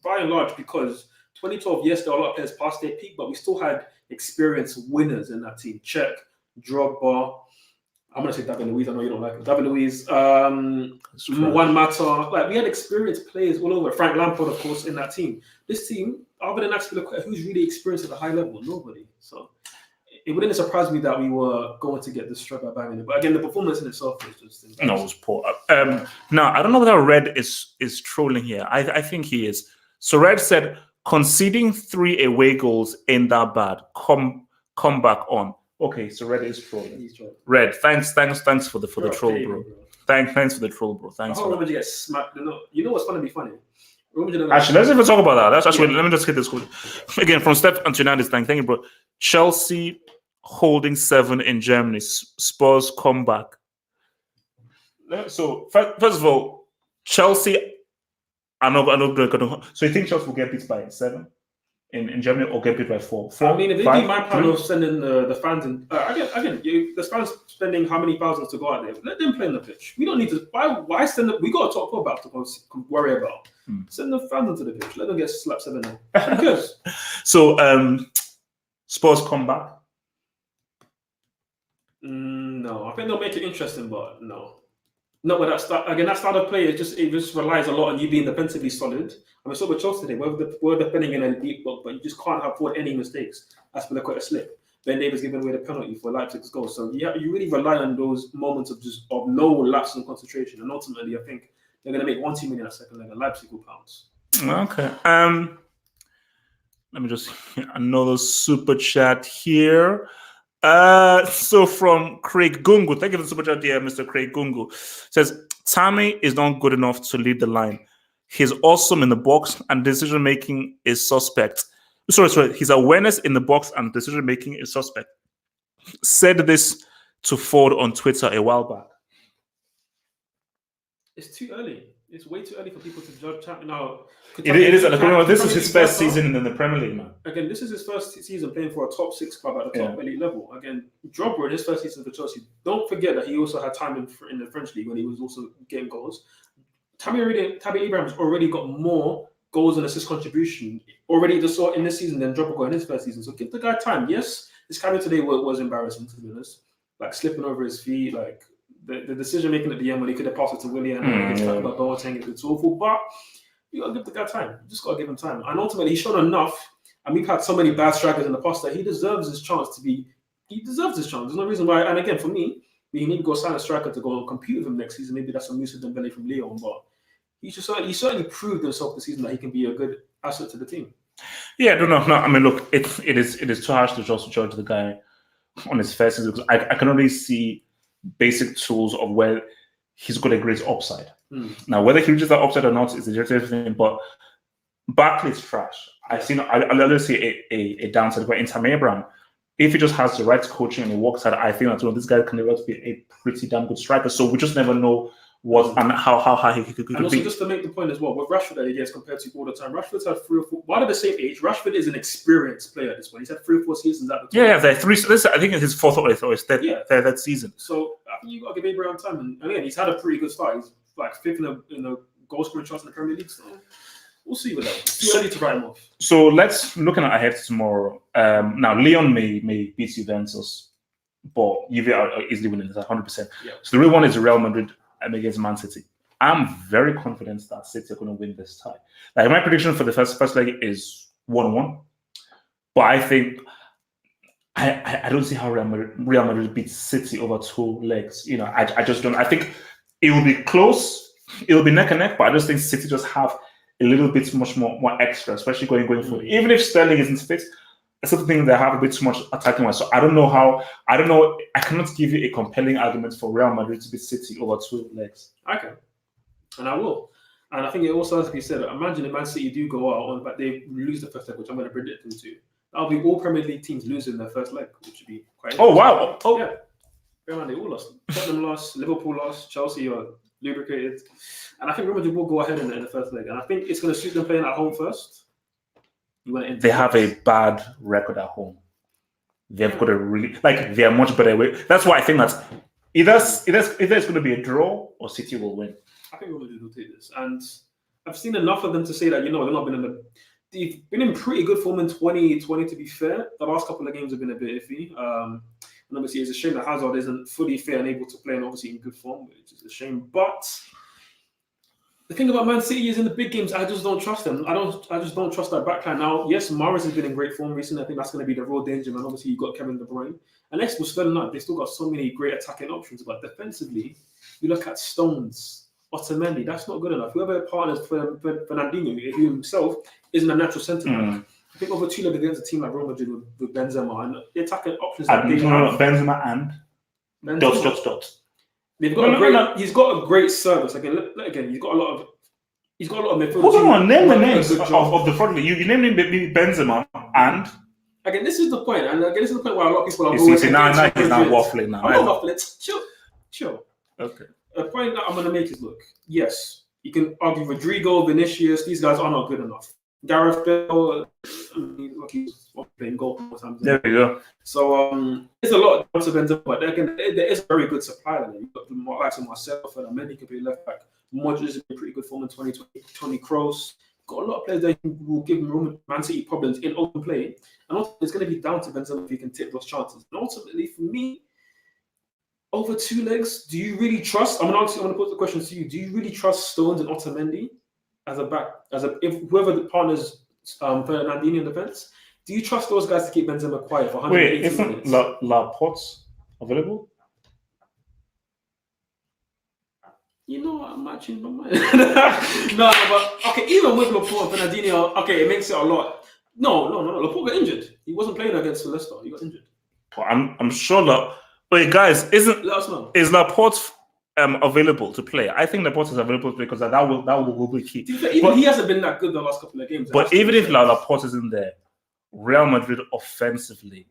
by and large, because 2012, yes, there were a lot of players past their peak, but we still had experienced winners in that team. Czech, Drogba. I'm going to say David Luiz. I know you don't like him. David Luiz, Juan Mata. Like, we had experienced players all over. Frank Lampard, of course, in that team. This team, other than actually, who's really experienced at a high level? Nobody. So it wouldn't surprise me that we were going to get destroyed by Bayern. But again, the performance in itself is just... No, it was poor. Now, I don't know whether Red is trolling here. I think he is. So Red said, conceding 3 away goals ain't that bad. Come back on. Okay, so Red is trolling. He's trolling. Red, thanks for the troll, bro. Thanks for the troll, bro. Thanks. I hope Roman gets smacked. You know what's going to be funny? Actually, let's even talk about that. Let me just hit this again from Steph Antonadis. Thank you, bro. Chelsea holding 7 in Germany. Spurs comeback. So first of all, Chelsea. I know. So you think Chelsea will get beat by 7? In Germany, or get beat by 4? I mean, if they do my plan of sending the fans in, again, the fans spending how many thousands to go out there, let them play on the pitch. We don't need to. Why send them? We got a top 4 back to worry about. Send the fans into the pitch. Let them get slapped 7-0. Because so Spurs come back. No, I think they'll make it interesting, but no. Not with that start. Again, that style of play, it just relies a lot on you being defensively solid. I mean, so with Chelsea today, we're defending in a deep block, but you just can't afford any mistakes. That's been quite a slip. Ben Davies giving away the penalty for Leipzig's goal. So you really rely on those moments of no lapse in concentration. And ultimately, I think they're going to make 1 team in a second leg, and Leipzig will pounce. Okay. Let me just another super chat here. So from Craig Gungu, thank you for the super chat, dear Mr. Craig Gungu. Says Tammy is not good enough to lead the line. He's awesome in the box and decision making is suspect. Sorry, his awareness in the box and decision making is suspect. Said this to Ford on Twitter a while back. It's too early. It's way too early for people to judge champion now. It is. This is his first season in the Premier League, man. Again, this is his first season playing for a top 6 club at the top elite level. Again, Drogba in his first season for Chelsea. Don't forget that he also had time in the French league when he was also getting goals. Tammy Abraham's already got more goals and assist contribution already just saw in this season than Drogba got in his first season. So give the guy time. Yes, his carry today was embarrassing, to be honest. Like slipping over his feet, like the decision making at the end when he could have passed it to Willian and it's about Boateng, it's awful. But you gotta give the guy time. You just gotta give him time. And ultimately, he's shown enough. And we've had so many bad strikers in the past that he deserves his chance to be. He deserves his chance. There's no reason why. And again, for me, we need to go sign a striker to go and compete with him next season. Maybe that's a Moussa Dembele from Lyon, but he certainly proved himself this season that he can be a good asset to the team. Yeah, no. I mean, look, it is too harsh to just judge the guy on his first season because I can only see basic tools of where he's got a great upside. Now, whether he reaches that upside or not is a different thing. But Barkley's trash. I'll see a downside where Inter Abraham if he just has the right coaching and he works hard, I think that this guy can develop to be a pretty damn good striker. So we just never know what and how high he could be. And also, just to make the point as well, with Rashford that he gets compared to all the time, Rashford's had 3 or 4. While they're the same age, Rashford is an experienced player at this point. He's had 3 or 4 seasons at the top. Yeah, they're 3. I think it's his 4th or his third season. So I think you got to give Abraham time. And again, he's had a pretty good start. He's like 5th in the goal scoring charts in the Premier League. So we'll see with that. It's too early to write him off. So let's looking ahead to tomorrow. Now Leon may beat Juventus, but Juve are easily winning this 100%. Yeah. So the real one is Real Madrid against Man City. I'm very confident that City are going to win this tie. Like my prediction for the first leg is 1-1, but I think I don't see how Real Madrid beats City over 2 legs. You know, I just don't. I think it will be close. It will be neck and neck, but I just think City just have a little bit much more extra, especially going forward. Even if Sterling isn't fit, I still think they have a bit too much attacking wise. So I don't know. I cannot give you a compelling argument for Real Madrid to beat City over 2 legs. Okay, and I will. And I think it also has to be said. Imagine if Man City do go out on, but they lose the first leg, which I'm going to predict them to. That'll be all Premier League teams losing their first leg, which would be quite. Oh wow! Oh yeah, they all lost. Tottenham lost, Liverpool lost, Chelsea are lubricated, and I think Real Madrid will go ahead in the first leg. And I think it's going to suit them playing at home first. They have a bad record at home. They've got a really they are much better way. That's why I think that either it's going to be a draw or City will win. I think Real Madrid will take this, and I've seen enough of them to say that they've not been they've been in pretty good form in 2020. To be fair, the last couple of games have been a bit iffy. And obviously, it's a shame that Hazard isn't fully fit and able to play, and obviously in good form, which is a shame. But the thing about Man City is in the big games, I just don't trust them. I just don't trust that backline. Now, yes, Mahrez has been in great form recently. I think that's going to be the real danger, man. Obviously, you've got Kevin De Bruyne. And next was still not. They still got so many great attacking options. But defensively, you look at Stones, Otamendi, that's not good enough. Whoever partners for Fernandinho, who himself isn't a natural centre-back. I think over 2 legs against a team like Real Madrid with Benzema and the attacking options that they have. Benzema and dot. They've got He's got a great service. Again, he's got a lot of midfield. Hold on, name the names of the front. You named Benzema and. Again, this is the point, and again, this is the point where a lot of people are going. He's now waffling now. I'm not waffling. Chill. Okay. The point that I'm going to make is, look, yes, you can argue Rodrigo, Vinicius, these guys are not good enough. Gareth Bale, he's playing goal more times. There we go. So there's a lot of Benzema, but again, there is a very good supply there. You've got the likes of myself and many could be left back. Modric is in pretty good form in 2020. Toni Kroos, got a lot of players that will give Man City problems in open play, and also it's going to be down to Benzema if he can take those chances. And ultimately, for me, over 2 legs, do you really trust? I'm going to put the question to you. Do you really trust Stones and Otamendi if whoever the partners Fernandinho in defense? Do you trust those guys to keep Benzema quiet for 180 minutes? Wait, isn't Laporte available? You know what? I'm not changing my mind. No, but okay, even with Laporte and Fernandinho, okay, it makes it a lot. No. Laporte got injured. He wasn't playing against Leicester. He got injured. I'm sure that. Wait, guys, let us know. Is Laporte available to play? I think Laporte is available to play because that will be key. He hasn't been that good the last couple of games. But even if Laporte isn't there, Real Madrid offensively,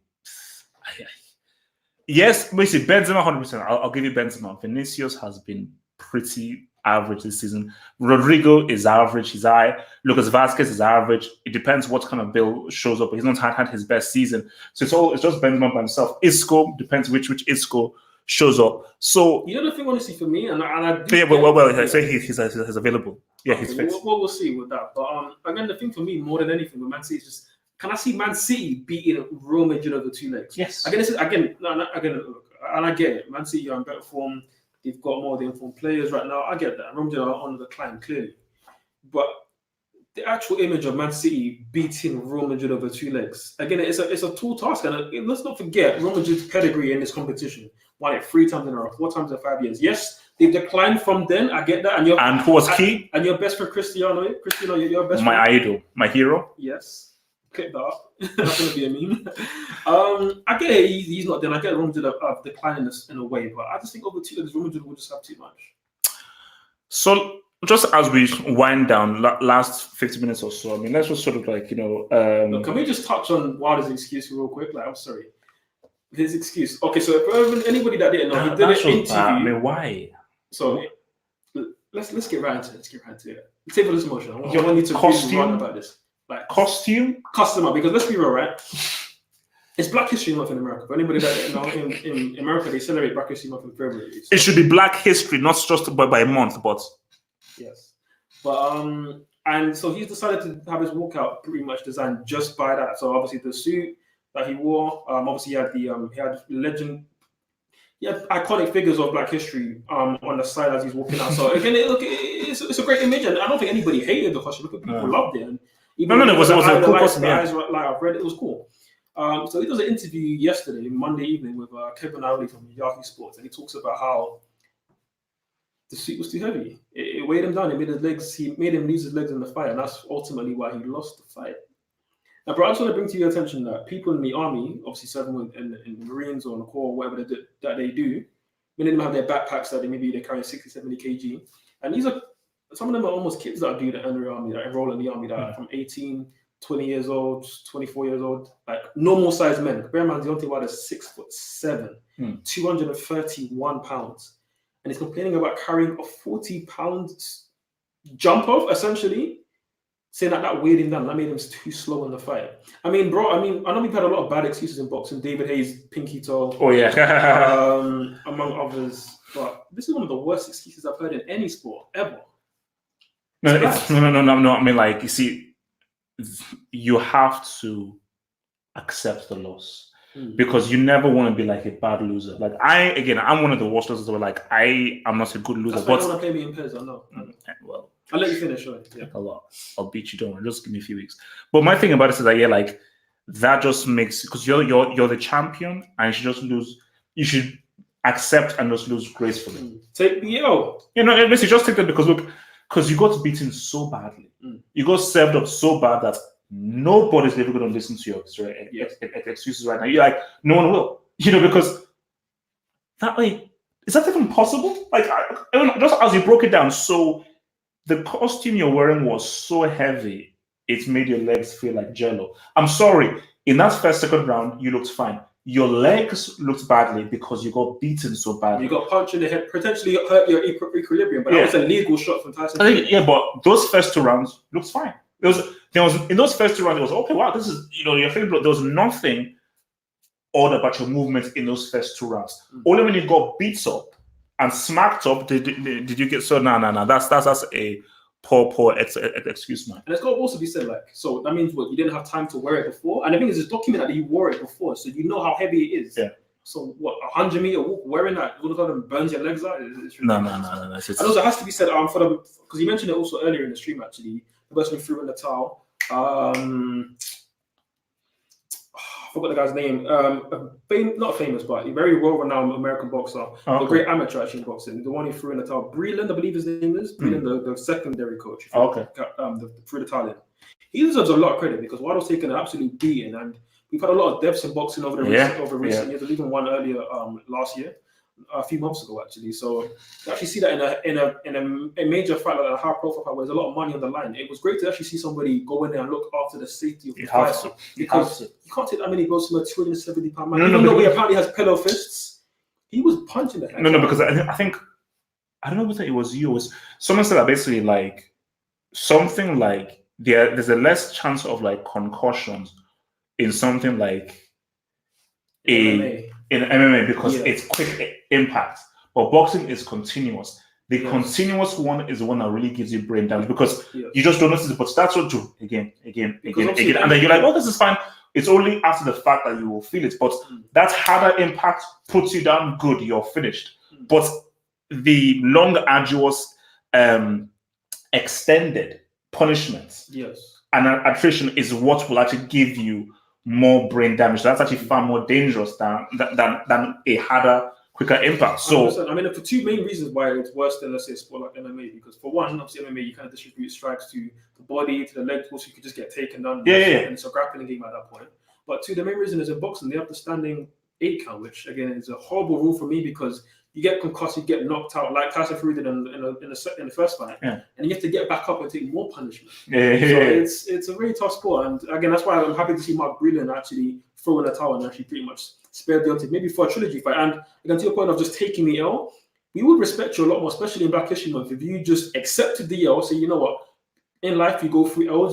yes, basically Benzema 100%. I'll give you Benzema. Vinicius has been pretty average this season. Rodrigo is average. He's high. Lucas Vazquez is average. It depends what kind of bill shows up. But he's not had his best season. So it's just Benzema by himself. Isco depends which Isco shows up. So the thing, honestly, for me, and I I say he's available. Yeah, he's fit. We'll see with that. But again, the thing for me, more than anything, with Man City is just, can I see Man City beating Real Madrid over 2 legs? Yes. Again, look, and I get it. Man City are in better form. They've got more of the informed players right now. I get that. Real Madrid are on the climb, clearly. But the actual image of Man City beating Real Madrid over 2 legs, again, it's a tall task. And let's not forget Real Madrid's pedigree in this competition. Won it 3 times in a row, 4 times in 5 years. Yes, they've declined from then. I get that. And who was key? And your best friend Cristiano. Cristiano, your best my friend. Idol, my hero. Yes. Click that up. That's going to be a meme. I get it. He's not then. I get Real Madrid declining in a way, but I just think over 2 legs, Real Madrid will just have too much. So just as we wind down last 50 minutes or so, I mean, let's just sort of Look, can we just touch on Wilder's excuse real quick? I'm sorry. His excuse. Okay, so if anybody that didn't know, he did an interview. I mean, why? So let's get right into it. Let's get right into it. Table this motion. I want you to run about this. Like customer, because let's be real, right? It's Black History Month in America. For anybody that didn't know, in America they celebrate Black History Month in February. So. It should be Black History, not just by a month, but yes. But and so he's decided to have his walkout pretty much designed just by that. So obviously the suit that he wore, obviously he had iconic figures of Black history on the side as he's walking out. So again, it's a great image, and I don't think anybody hated the costume. People loved it. And even it was a cool costume. Like I've read, it was cool. So he does an interview yesterday, Monday evening, with Kevin Rowley from Yahoo Sports, and he talks about how the suit was too heavy. It weighed him down. It made his legs. He made him lose his legs in the fight, and that's ultimately why he lost the fight. Now, bro, I just want to bring to your attention that people in the army, obviously serving in the Marines or in the Corps, whatever they do, many of them have their backpacks that they're carrying 60, 70 kg. And these are, some of them are almost kids that do the army, that enroll in the army, that are from 18, 20 years old, 24 years old, like normal sized men. Bear in mind, Deontay Wilder is 6'7", 231 pounds. And he's complaining about carrying a 40 pounds jump off, essentially. Saying that weighed him down, that made him too slow in the fight. I mean, bro, I know we've had a lot of bad excuses in boxing. David Hayes, pinky toe. Oh, yeah. Among others. But this is one of the worst excuses I've heard in any sport, ever. No. I mean, like, you see, you have to accept the loss. Because you never want to be like a bad loser. Like, I'm one of the worst losers where, like, I am not a good loser. That's why you want to play me in pairs, I know. Well, I'll let you finish, right? Yeah. A lot. I'll beat you, don't worry. Just give me a few weeks. But my thing about it is that, that just makes, because you're the champion and you should just lose. You should accept and just lose gracefully. Basically just take that because you got beaten so badly. You got served up so bad that nobody's ever going to listen to your excuses right now. You're like, no one will. Because that way, is that even possible? Like, just as you broke it down, so the costume you're wearing was so heavy, it made your legs feel like jello. I'm sorry, in that second round, you looked fine. Your legs looked badly because you got beaten so badly. You got punched in the head, potentially hurt your equilibrium, but that was a legal shot from Tyson. But those first two rounds looked fine. There was in those first two rounds, it was okay. Wow, this is your favorite. There was nothing odd about your movement in those first two rounds. Only when you got beat up and smacked up did you get so no. That's a poor excuse, man. And it's got to also be said, so that means what, you didn't have time to wear it before, and the thing is, it's documented that you wore it before, so you know how heavy it is. Yeah. So what, 100-meter walk wearing that all of a sudden burns your legs out? No. And also, it has to be said because you mentioned it also earlier in the stream. Actually, the person who threw in the towel. I forgot the guy's name. Not famous, but a very well-renowned American boxer. A great amateur actually in boxing. The one who threw in the towel, Breland, I believe his name is. Breland, the secondary coach. Threw the towel in. He deserves a lot of credit because Wilder's taken an absolute beating, and we've had a lot of deaths in boxing over recent years. There's even one earlier last year, a few months ago actually. So to actually see that in a major fight, like a high-profile fight, where there's a lot of money on the line, it was great to actually see somebody go in there and look after the safety of the fight. Because you can't take that many blows from a 270-pound man. Even though he apparently has pillow fists, he was punching the head. No, because I think I don't know whether it was you. It was someone said that basically something like there's a less chance of concussions in something like in MMA because it's quick impact, but boxing is continuous. The continuous one is the one that really gives you brain damage because you just don't notice it, but that's what you again, and then you're like, oh, this is fine. It's only after the fact that you will feel it, but that harder impact puts you down good, you're finished. But the long, arduous, extended punishments and attrition is what will actually give you more brain damage. That's actually far more dangerous than a harder, quicker impact. So, I mean, for two main reasons why it's worse than, let's say, a sport like MMA, because for one, obviously MMA, you kind of distribute strikes to the body, to the legs, so you could just get taken down. And it's a grappling game at that point. But two, the main reason is in boxing, they have the standing 8 count, which again is a horrible rule for me because you get concussed, you get knocked out, like Tyson Fury did in the first fight, and you have to get back up and take more punishment. So it's a very tough sport, and again, that's why I'm happy to see Mark Breland actually throw in the towel and actually pretty much spare Deontay, maybe for a trilogy fight. And again, to your point of just taking the L, we would respect you a lot more, especially in Black History Month, if you just accepted the L, say, you know what, in life you go through L's,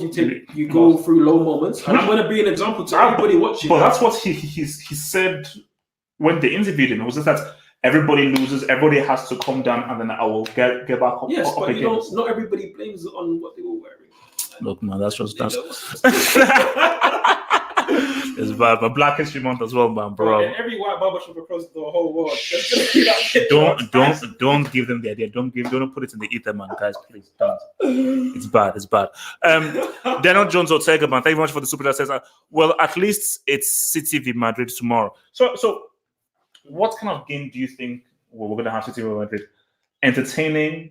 you go through low moments, and I'm going to be an example to everybody watching. But that's what he said when they interviewed him. It was just that everybody loses, everybody has to come down, and then I will get back up. Yes, up but again. Not everybody blames it on what they were wearing. Look, man, that's. It's bad, but Black History Month as well, man, bro. And every white barbershop across the whole world. Don't give them the idea. Don't put it in the ether, man, guys. Please don't. It's bad. Daniel Jones Ortega, man. Thank you very much for the super chat. Says, well, at least it's City v Madrid tomorrow. So, what kind of game do you think we're going to have City v Madrid? Entertaining,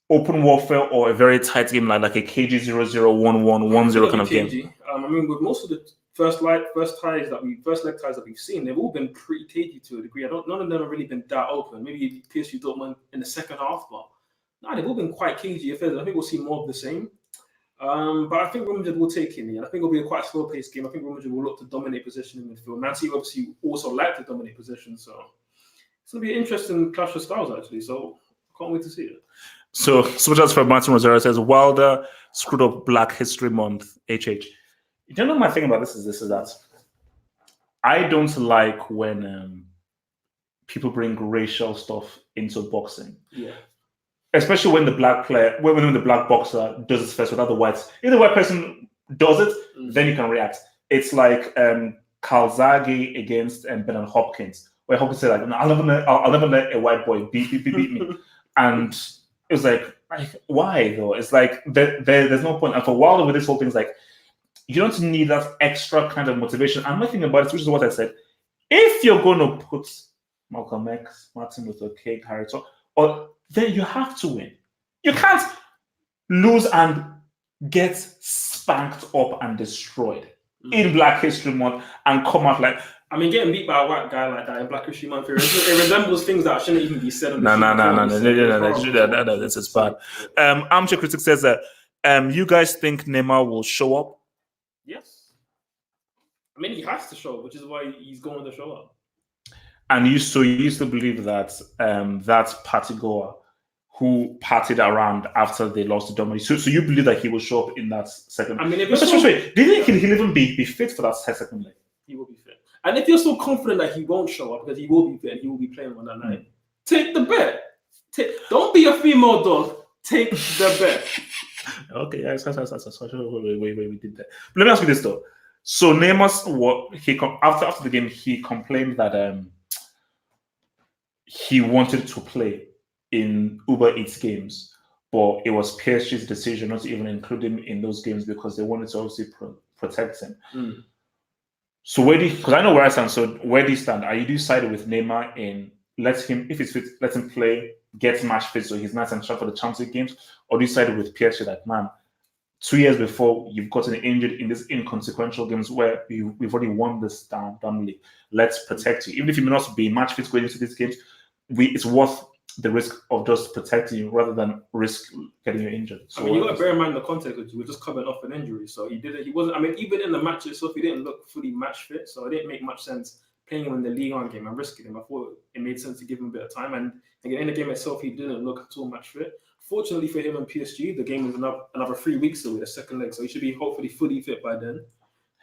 open warfare, or a very tight game like a KG 0-0, 1-1, 1-0 kind of game? I mean, with most of the first leg ties that we've seen, they've all been pretty cagey to a degree. None of them have really been that open. Maybe PSG Dortmund in the second half, but no, they've all been quite cagey affairs. I think we'll see more of the same. But I think Real Madrid will take it. I think it'll be a quite slow-paced game. I think Real Madrid will look to dominate position in midfield. Man City obviously also like to dominate position, so it's going to be an interesting clash of styles, actually. So I can't wait to see it. So, switch from Martin Rosero says, Wilder screwed up Black History Month, HH. You don't know my thing about this is that I don't like when people bring racial stuff into boxing. Yeah. Especially when the black boxer does it first without the whites. If the white person does it, then you can react. It's like Calzaghe against Bernard Hopkins, where Hopkins said, like, no, I'll never let a white boy beat me. And it was like, why though? It's like there's no point. And for Wilder with this whole thing, it's like, you don't need that extra kind of motivation. And my thing about it, which is what I said, if you're going to put Malcolm X, Martin Luther King, Harriet, or then you have to win. You can't lose and get spanked up and destroyed in Black History Month and come out like. I mean, getting beat by a white guy like that in Black History Month, it resembles things that shouldn't even be said. No, this is bad. Armchair Critic says that you guys think Neymar will show up? Yes. I mean, he has to show up, which is why he's going to show up. And you used to believe that that party goer who partied around after they lost to Germany. So you believe that he will show up in that second? I mean, do you think he'll even be fit for that second leg? He will be fit. And if you're so confident that he won't show up because he will be fit and he will be playing on that night, take the bet. Don't be a female dog. Take the bet. Okay, we did that. But let me ask you this though. So Neymar, after the game, he complained that he wanted to play in Uber Eats games, but it was PSG's decision not to even include him in those games because they wanted to obviously protect him. So because I know where I stand, so where do you stand? Are you decided with Neymar in let him, if he's fit, let him play, get match fit so he's nice and sharp for the Champions League games, or do you decide with PSG that, man, 2 years before you've gotten injured in these inconsequential games where we've already won this down league, let's protect you. Even if you may not be match fit going into these games, it's worth the risk of just protecting you rather than risk getting you injured. So I mean, you got to bear in mind the context that you were just coming off an injury, so he wasn't. I mean, even in the match itself, he didn't look fully match fit, so it didn't make much sense playing him in the Ligue 1 game and risking him. I thought it made sense to give him a bit of time, and again in the game itself, he didn't look at all match fit. Fortunately for him and PSG, the game is another 3 weeks away, the second leg, so he should be hopefully fully fit by then.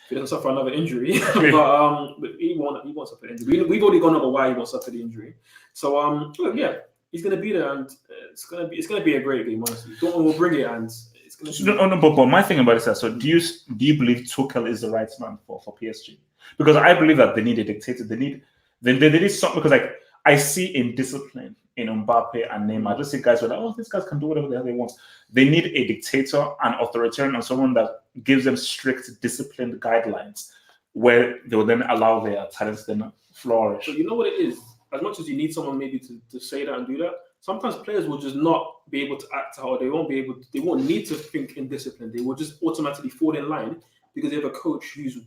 If he doesn't suffer another injury, but he won't suffer injury. We've already gone over why he won't suffer the injury. So yeah, he's gonna be there, and it's gonna be a great game. Honestly, Dortmund will bring it, and it's gonna. No, but my thing about it is, so do you believe Tuchel is the right man for PSG? Because I believe that they need a dictator. They need something, because like I see in discipline in Mbappe and Neymar. I just see guys who are like, oh, these guys can do whatever the hell they want. They need a dictator, an authoritarian, and someone that gives them strict, disciplined guidelines where they will then allow their talents to then flourish. So you know what it is? As much as you need someone maybe to say that and do that, sometimes players will just not be able to act out. They won't need to think in discipline. They will just automatically fall in line because they have a coach who's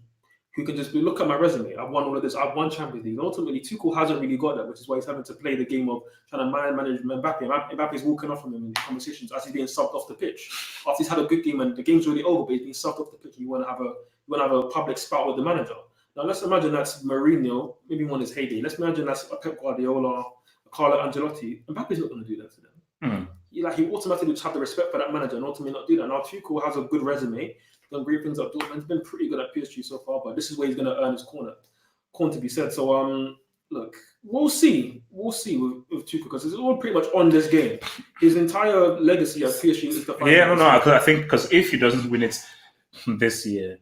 who can just be, look at my resume. I've won all of this. I've won Champions League. And ultimately, Tuchel hasn't really got that, which is why he's having to play the game of trying to manage Mbappe. Mbappe's walking off from him in conversations as he's being subbed off the pitch. After he's had a good game and the game's really over, but he's being subbed off the pitch. You want to have a public spout with the manager. Now let's imagine that's Mourinho, maybe one is heyday. Let's imagine that's a Pep Guardiola, a Carlo Ancelotti. Mbappe's not going to do that to them. He automatically just have the respect for that manager and ultimately not do that. Now Tuchel has a good resume, done great things at Dortmund. He's been pretty good at PSG so far, but this is where he's going to earn his corner to be said. So look, we'll see with Tuchel because it's all pretty much on this game. His entire legacy at PSG is the final. Yeah, no, I think because if he doesn't win it this year,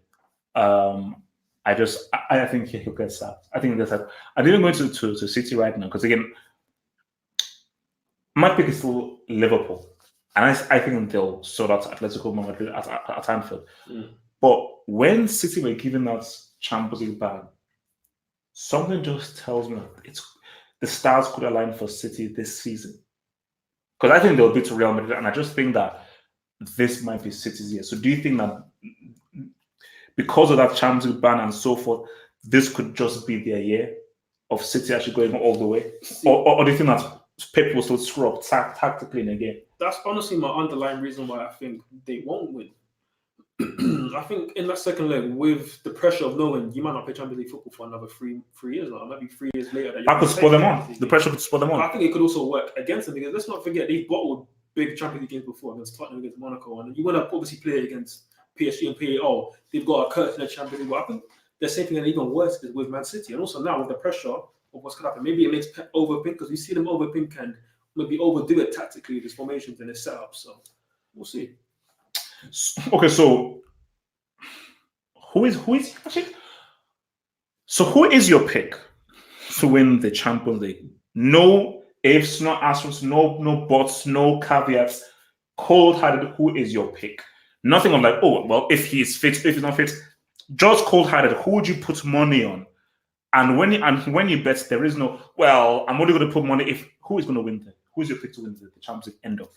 I think he'll get sacked. I think that's it. I didn't go to City right now because again, my pick is still Liverpool, and I think they'll sort out Atletico Madrid at Anfield. But when City were giving us Champions League ban, something just tells me that the stars could align for City this season. Because I think they'll beat Real Madrid, and I just think that this might be City's year. So do you think that because of that Champions League ban and so forth, this could just be their year of City actually going all the way? Or do you think that Pep will still screw up tactically in a game? That's honestly my underlying reason why I think they won't win. I think in that second leg, with the pressure of knowing you might not play Champions League football for another three years now, maybe 3 years later. That could spur them on. The pressure could spur them on. I think it could also work against them because let's not forget they've bottled big Champions League games before against Tottenham, against Monaco, and you want to obviously play against PSG and PAO. They've got a curse in the Champions League. But I think the same thing and even worse is with Man City, and also now with the pressure of what's going to happen, maybe it makes Pep overthink because we see them overthink and maybe overdo it tactically, these formations and his setup. So we'll see. Okay, so who is actually? So who is your pick to win the Champions League? No ifs, no asterisks, no buts, no caveats. Cold-hearted, who is your pick? Nothing of like, oh well, if he's fit, if he's not fit. Just cold-hearted. Who would you put money on? And when you bet, there is no. Well, I'm only going to put money if who is going to win there. Who is your pick to win the Champions League? End of.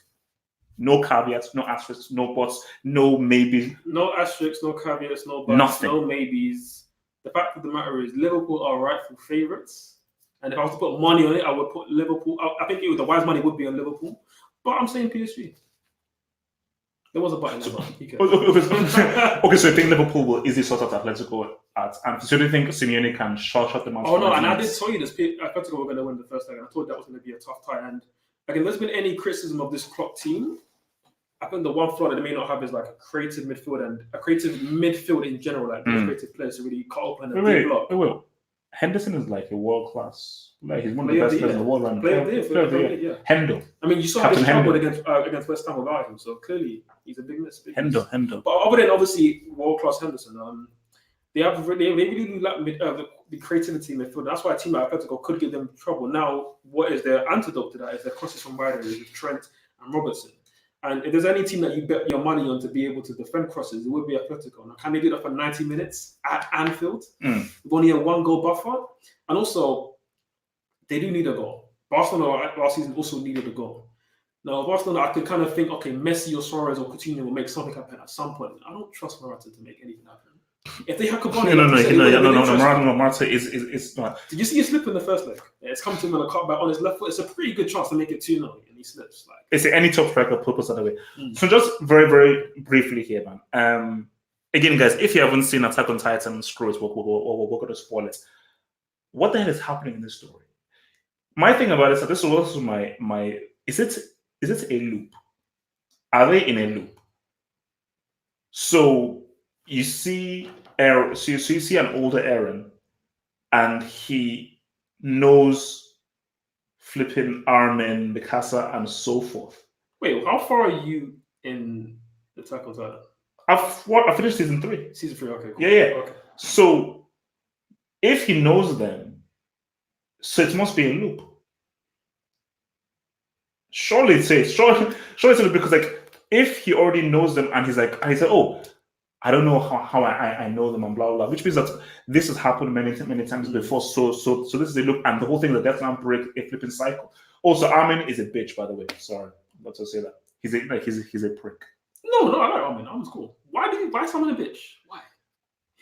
No caveats, no asterisks, no buts, no maybes. No asterisks, no caveats, no buts, nothing. No maybes. The fact of the matter is, Liverpool are rightful favourites. And if I was to put money on it, I would put Liverpool. I think the wise money would be on Liverpool. But I'm saying PSG. There was a button. Okay, so you think Liverpool will easily sort out Atletico and so do you think Simeone can shut them out? Oh no, and I did tell you this. Atletico were going to win the first leg, and I thought that was going to be a tough tie. And again, there's been any criticism of this Klopp team. I think the one flaw that they may not have is like a creative midfield and a creative midfield in general, like creative players to really cut open and block. Henderson is like a world class. Like he's one of the best players in the world right now. Player of the year. Hendo. I mean, you saw how they struggled against West Ham without him, so clearly he's a big miss. Hendo. But other than obviously world class Henderson, they really lack the creativity in midfield. That's why a team like Atletico could give them trouble. Now, what is their antidote to that? Is their crosses from wide areas with Trent and Robertson. And if there's any team that you bet your money on to be able to defend crosses, it would be Atletico. Now, can they do that for 90 minutes at Anfield? With only a 1-goal buffer? And also, they do need a goal. Barcelona last season also needed a goal. Now, Barcelona, I could kind of think, okay, Messi or Suarez or Coutinho will make something happen at some point. I don't trust Morata to make anything happen. If they had Cavani, no, Morata is not. Did you see him slip in the first leg? Yeah, it's come to him on a cutback on his left foot. It's a pretty good chance to make it 2-0, and he slips. It's any top striker purpose that way. So just very, very briefly here, man. Again, guys, if you haven't seen Attack on Titan, screw it. We're going to spoil it. What the hell is happening in this story? My thing about it is that this is also my. Is it a loop? Are they in a loop? So you see Aaron, so you see an older Aaron, and he knows flipping Armin, Mikasa, and so forth. Wait, how far are you in the Attack on Titan? I finished season 3. Season 3, okay. Cool. Yeah. Okay. So if he knows them, so it must be a loop. Surely it's a loop because if he already knows them and he said, oh, I don't know how I know them and blah, blah, blah, which means that this has happened many times before. So this is a loop, and the whole thing that that's not break a flipping cycle. Also, Armin is a bitch, by the way. Sorry, not to say that. He's a prick. No, I like Armin. Armin's cool. Why is Armin a bitch? Why?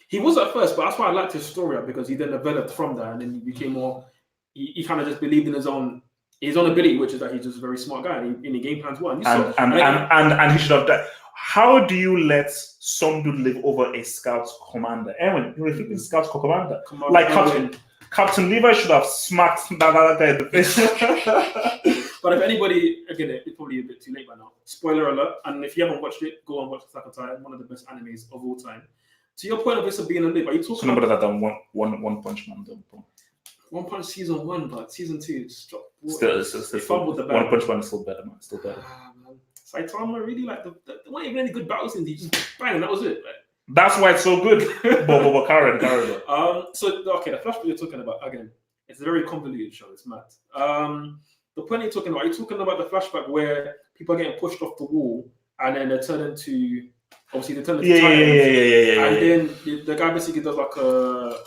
He was at first, but that's why I liked his story because he then developed from that, and then he became more. He kind of just believed in his own ability, which is that he's just a very smart guy, and he game plans well. And he should have done. How do you let some dude live over a scout commander? Anyway, you're a flipping scout commander. Like Captain Levi should have smacked that guy in the face. But if anybody, again, it's probably a bit too late by now. Spoiler alert! And if you haven't watched it, go and watch Attack on Titan, one of the best animes of all time. To your point of this being a live, are you talking? So nobody that done one Punch Man. One Punch season 1, but season 2 still fumbled the bag. One Punch Man is still better, man. Still better. Saitama really like the weren't even any good battle scenes. He just bang, that was it. Right? That's why it's so good. but Karen. So okay, the flashback you're talking about again, it's a very convoluted show. It's mad. The point you're talking about, are you talking about the flashback where people are getting pushed off the wall and then they turn into Titans? Yeah. And then the guy basically does like a. Oh,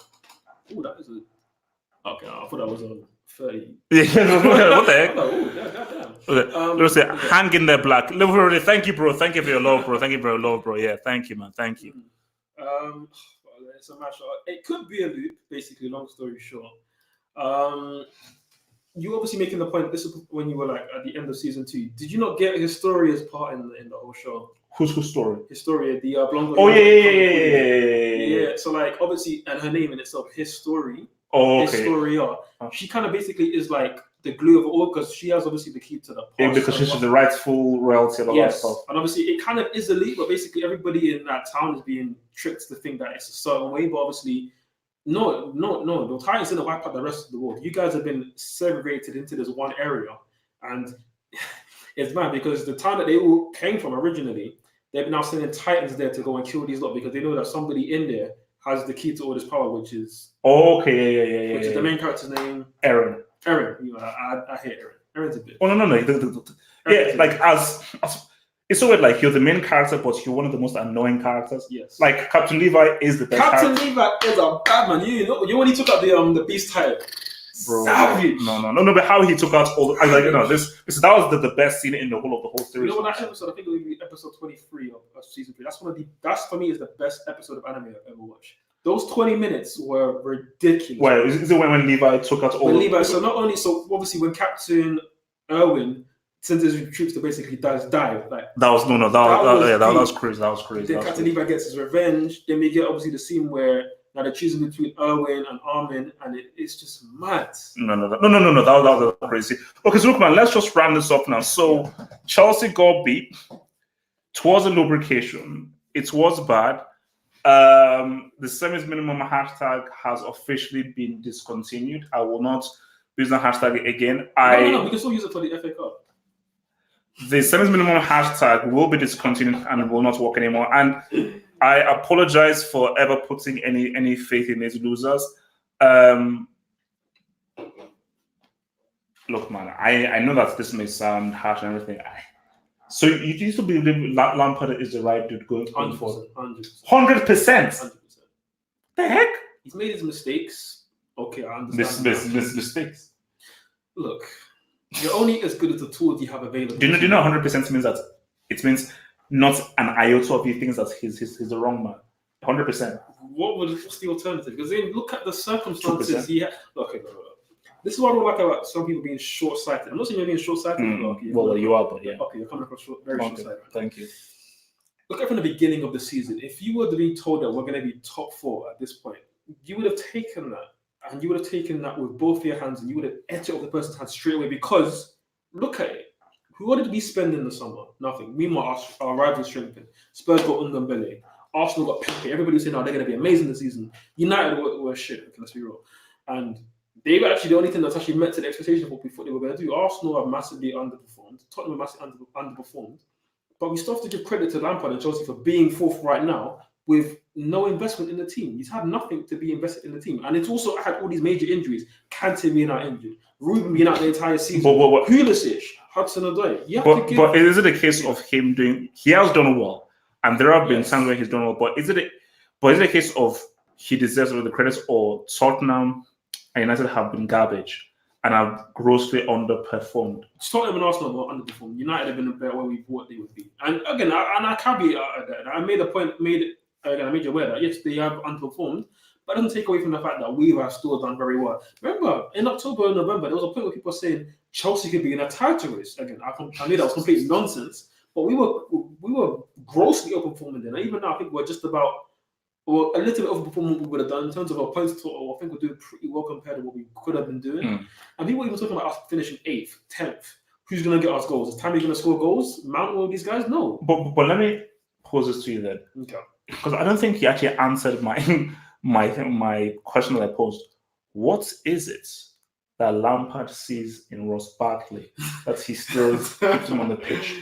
that is a. Okay, I thought that was a 30. Yeah, what the heck? Goddamn. Okay. Let's say, hang in there, Black. Thank you, bro. Thank you for your love, bro. Thank you for your love, bro. Yeah, thank you, man. Thank you. It's a match. It could be a loop, basically. Long story short. You obviously making the point. This is when you were like at the end of season 2. Did you not get Historia's part in the whole show? Whose story? Historia, the blonde. Oh yeah. So like obviously, and her name in itself, History. Oh, okay. Historia. She kind of basically is like the glue of it all because she has obviously the key to the past. Yeah, because she's the rightful royalty and all that stuff. And obviously it kind of is elite, but basically everybody in that town is being tricked to think that it's a certain way. But obviously, no. The Titans didn't wipe out the rest of the world. You guys have been segregated into this one area, and it's mad because the town that they all came from originally, they've now sending Titans there to go and kill these lot because they know that somebody in there has the key to all this power, which is which is the main character's name, Aaron. You know, I hate Aaron. Aaron's a bitch. Oh no. Yeah, like as it's so weird. Like you're the main character, but you're one of the most annoying characters. Yes. Like Captain Levi is the best. Captain Levi is a bad man. You when he took out the beast type. Bro, savage. No, but how he took out all the, like, that was the best scene in the whole series. You know what, that episode, I think it was episode 23 of season 3. That's for me is the best episode of anime I've ever watched. Those 20 minutes were ridiculous. Well, is it when Levi took out all Levi, so obviously when Captain Irwin sends his troops to basically die, like that was crazy. That was crazy. Then Captain Levi gets his revenge. Then we get obviously the scene where now they're choosing between Irwin and Armin, and it's just mad. No. That was crazy. Okay, so look, man, let's just round this up now. So Chelsea got beat. It was a lubrication. It was bad. The semis minimum hashtag has officially been discontinued. I will not use that hashtag again. No, we can still use it for the FA Cup. The semis minimum hashtag will be discontinued and will not work anymore. And I apologize for ever putting any faith in these losers. Look, man, I know that this may sound harsh and everything. So you used to believe Lampard is the right dude going forward? 100%. The heck? He's made his mistakes. Okay, I understand. Mistakes. Look, you're only as good as the tools you have available. Do you know 100% means that it means not an iota of you thinks that he's the wrong man. 100%. What's the alternative? Because then look at the circumstances 2%. He had. Okay, no. This is what I don't like about some people being short-sighted. I'm not saying you're being short-sighted. You are, but yeah. Okay, you're coming across very short-sighted. Thank you. Look at from the beginning of the season. If you were to be told that we're going to be top 4 at this point, you would have taken that, and you would have taken that with both your hands, and you would have etched up the person's hand straight away. Because look at it. Who did we spend in the summer? Nothing. Meanwhile, our rivals strengthened. Spurs got Undembele. Arsenal got Pepe. Everybody was saying, "Oh, they're going to be amazing this season." United were shit. Okay, let's be real. And they were actually the only thing that's actually met to the expectation of what we thought they were going to do. Arsenal have massively underperformed. Tottenham have massively underperformed. But we still have to give credit to Lampard and Chelsea for being 4th right now with no investment in the team. He's had nothing to be invested in the team. And it's also had all these major injuries. Kante being out injured. Ruben being out the entire season. Pulisic, Hudson-Odoi. But is it a case of him doing... He has done well. And there have been times where he's done well. But is it a case of he deserves all the credits, or Tottenham and United have been garbage and have grossly underperformed? Tottenham and Arsenal were underperformed. United have been a better where we thought they would be. And again, I can be that. I made again, I made you aware that yes, they have underperformed, but it doesn't take away from the fact that we have still done very well. Remember, in October and November, there was a point where people were saying Chelsea could be in a title race. Again, I knew that was complete nonsense, but we were grossly overperforming then. And even now, I think we're just about, or a little bit overperforming what we would have done in terms of our points total. I think we're doing pretty well compared to what we could have been doing. And people even talking about us finishing 8th, 10th. Who's going to get us goals? Is Tammy going to score goals? Mount all these guys? No. But let me pose this to you then. Okay. Because I don't think he actually answered my question that I posed. What is it that Lampard sees in Ross Barkley that he still keeps him on the pitch?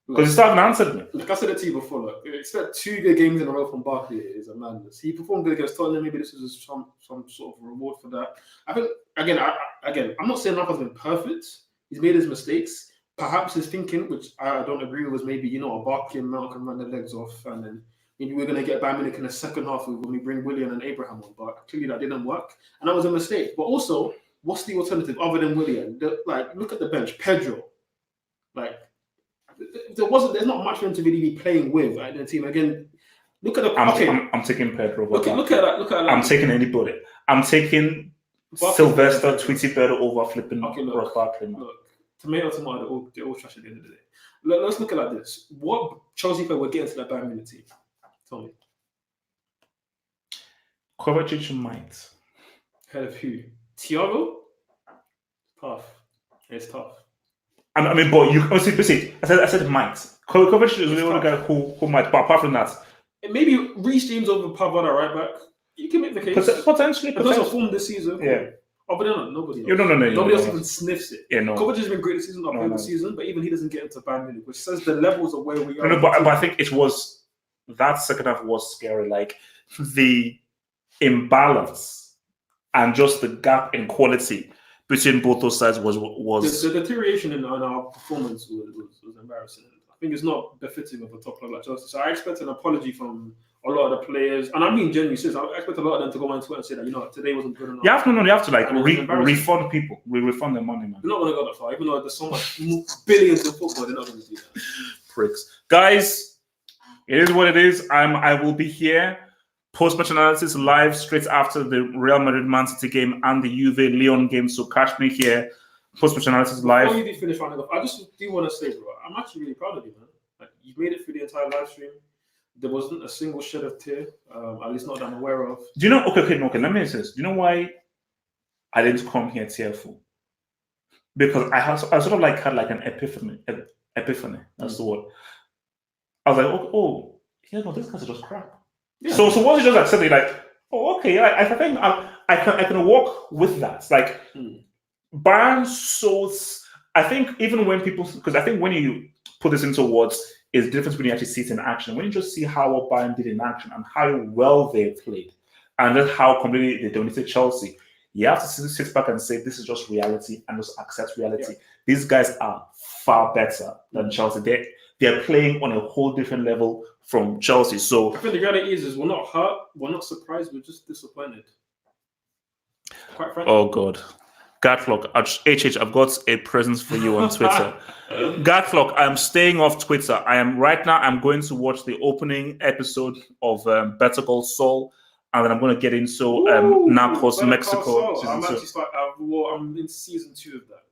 Because he still haven't answered me. Like I said it to you before, look, expect 2 good games in a row from Barkley is a madness. He performed good against Tottenham. Maybe this is some sort of reward for that. I think again, I'm not saying Lampard's been perfect. He's made his mistakes. Perhaps his thinking, which I don't agree with, was maybe a Barkley and Mount can run their legs off, and then maybe we're going to get Bayern Munich in the second half when we bring Willian and Abraham on. But clearly that didn't work, and that was a mistake. But also, what's the alternative other than Willian? Look at the bench, Pedro. There's not much for him to really be playing with in the team. Again, look at the. I'm taking Pedro. Look at that. I'm taking anybody. I'm taking Sylvester Tweety Pedro over flipping Ross Barkley. Look, tomato, they're all trash at the end of the day. Let's look at it like this. What Chelsea player would get into that Bayern Munich team? Tell me. Kovacic might. Head of who? Thiago? Tough. It's tough. I mean, but you see, I said might. Kovacic is the only guy who might. But apart from that, maybe Reece James over Pavard right back. You can make the case. Potentially. Because of form this season. Yeah. Oh, but nobody else. Nobody else even sniffs it. Yeah, no. Kovacic has been great this season, the season, but even he doesn't get into Bayern Munich, which says the levels of where we are. But I think it was that second half was scary. Like the imbalance and just the gap in quality between both those sides was the deterioration in our performance was embarrassing. I think it's not befitting of a top club like Chelsea. So I expect an apology from a lot of the players, and I mean genuinely serious. I expect a lot of them to go on Twitter and say that today wasn't good enough. You have to refund people. We refund their money, man. They're not going to go that far, even though there's so much billions in football. They're not going to do that. Pricks, guys. It is what it is. I will be here post-match analysis live straight after the Real Madrid Man City game and the Juve Lyon game. So catch me here post-match analysis live. Before you do finish rounding off, I just do want to say, bro, I'm actually really proud of you, man. Like, you've made it through the entire live stream. There wasn't a single shed of tear, at least not that I'm aware of. Do you know? Okay. Let me say this. Do you know why I didn't come here tearful? Because I sort of had like an epiphany. That's the word. I was like, this guy's just crap. Yeah. So once you just accept it, like, okay, I think I can walk with that. Like, Bayern shows. I think even when people, because I think when you put this into words, is the difference when you actually see it in action. When you just see how Bayern did in action and how well they played, and then how completely they dominated Chelsea, you have to sit back and say this is just reality and just accept reality. Yeah. These guys are far better than Chelsea. They're playing on a whole different level from Chelsea. So I think the reality is we're not hurt, we're not surprised, we're just disappointed. Quite frankly. Oh God. Gatlock, I've got a presence for you on Twitter. Gatlock, I'm staying off Twitter. I'm going to watch the opening episode of Better Call Saul, and then I'm going to get into Narcos Mexico. I'm in season 2 of that.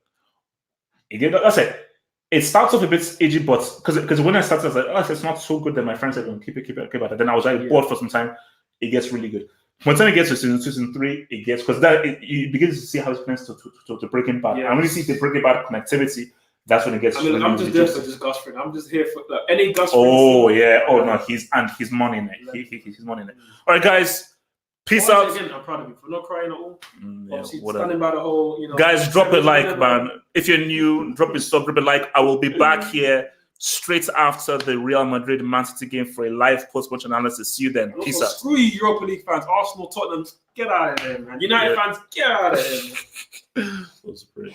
Again, that's it. It starts off a bit edgy, but because when I started, I was like, it's not so good that my friends said, keep it. Then I was bored for some time. It gets really good. By the time it gets to season 3, it gets, because you begin to see how it connects to Breaking Bad. And when you see the Breaking Bad connectivity, that's when it gets. really, I'm just there for just Gus Fring. I'm just here for any Gus Fring. Oh yeah. Oh no, he's money in it. He's money in it. All right, guys. Peace out. Again, I'm proud of you for not crying at all. Obviously, standing by the whole. Guys, drop a like, man. If you're new, drop a like. I will be back here straight after the Real Madrid Man City game for a live post-match analysis. See you then. Peace out. Screw you, Europa League fans. Arsenal, Tottenham, get out of there, man. United fans, get out of there. Man.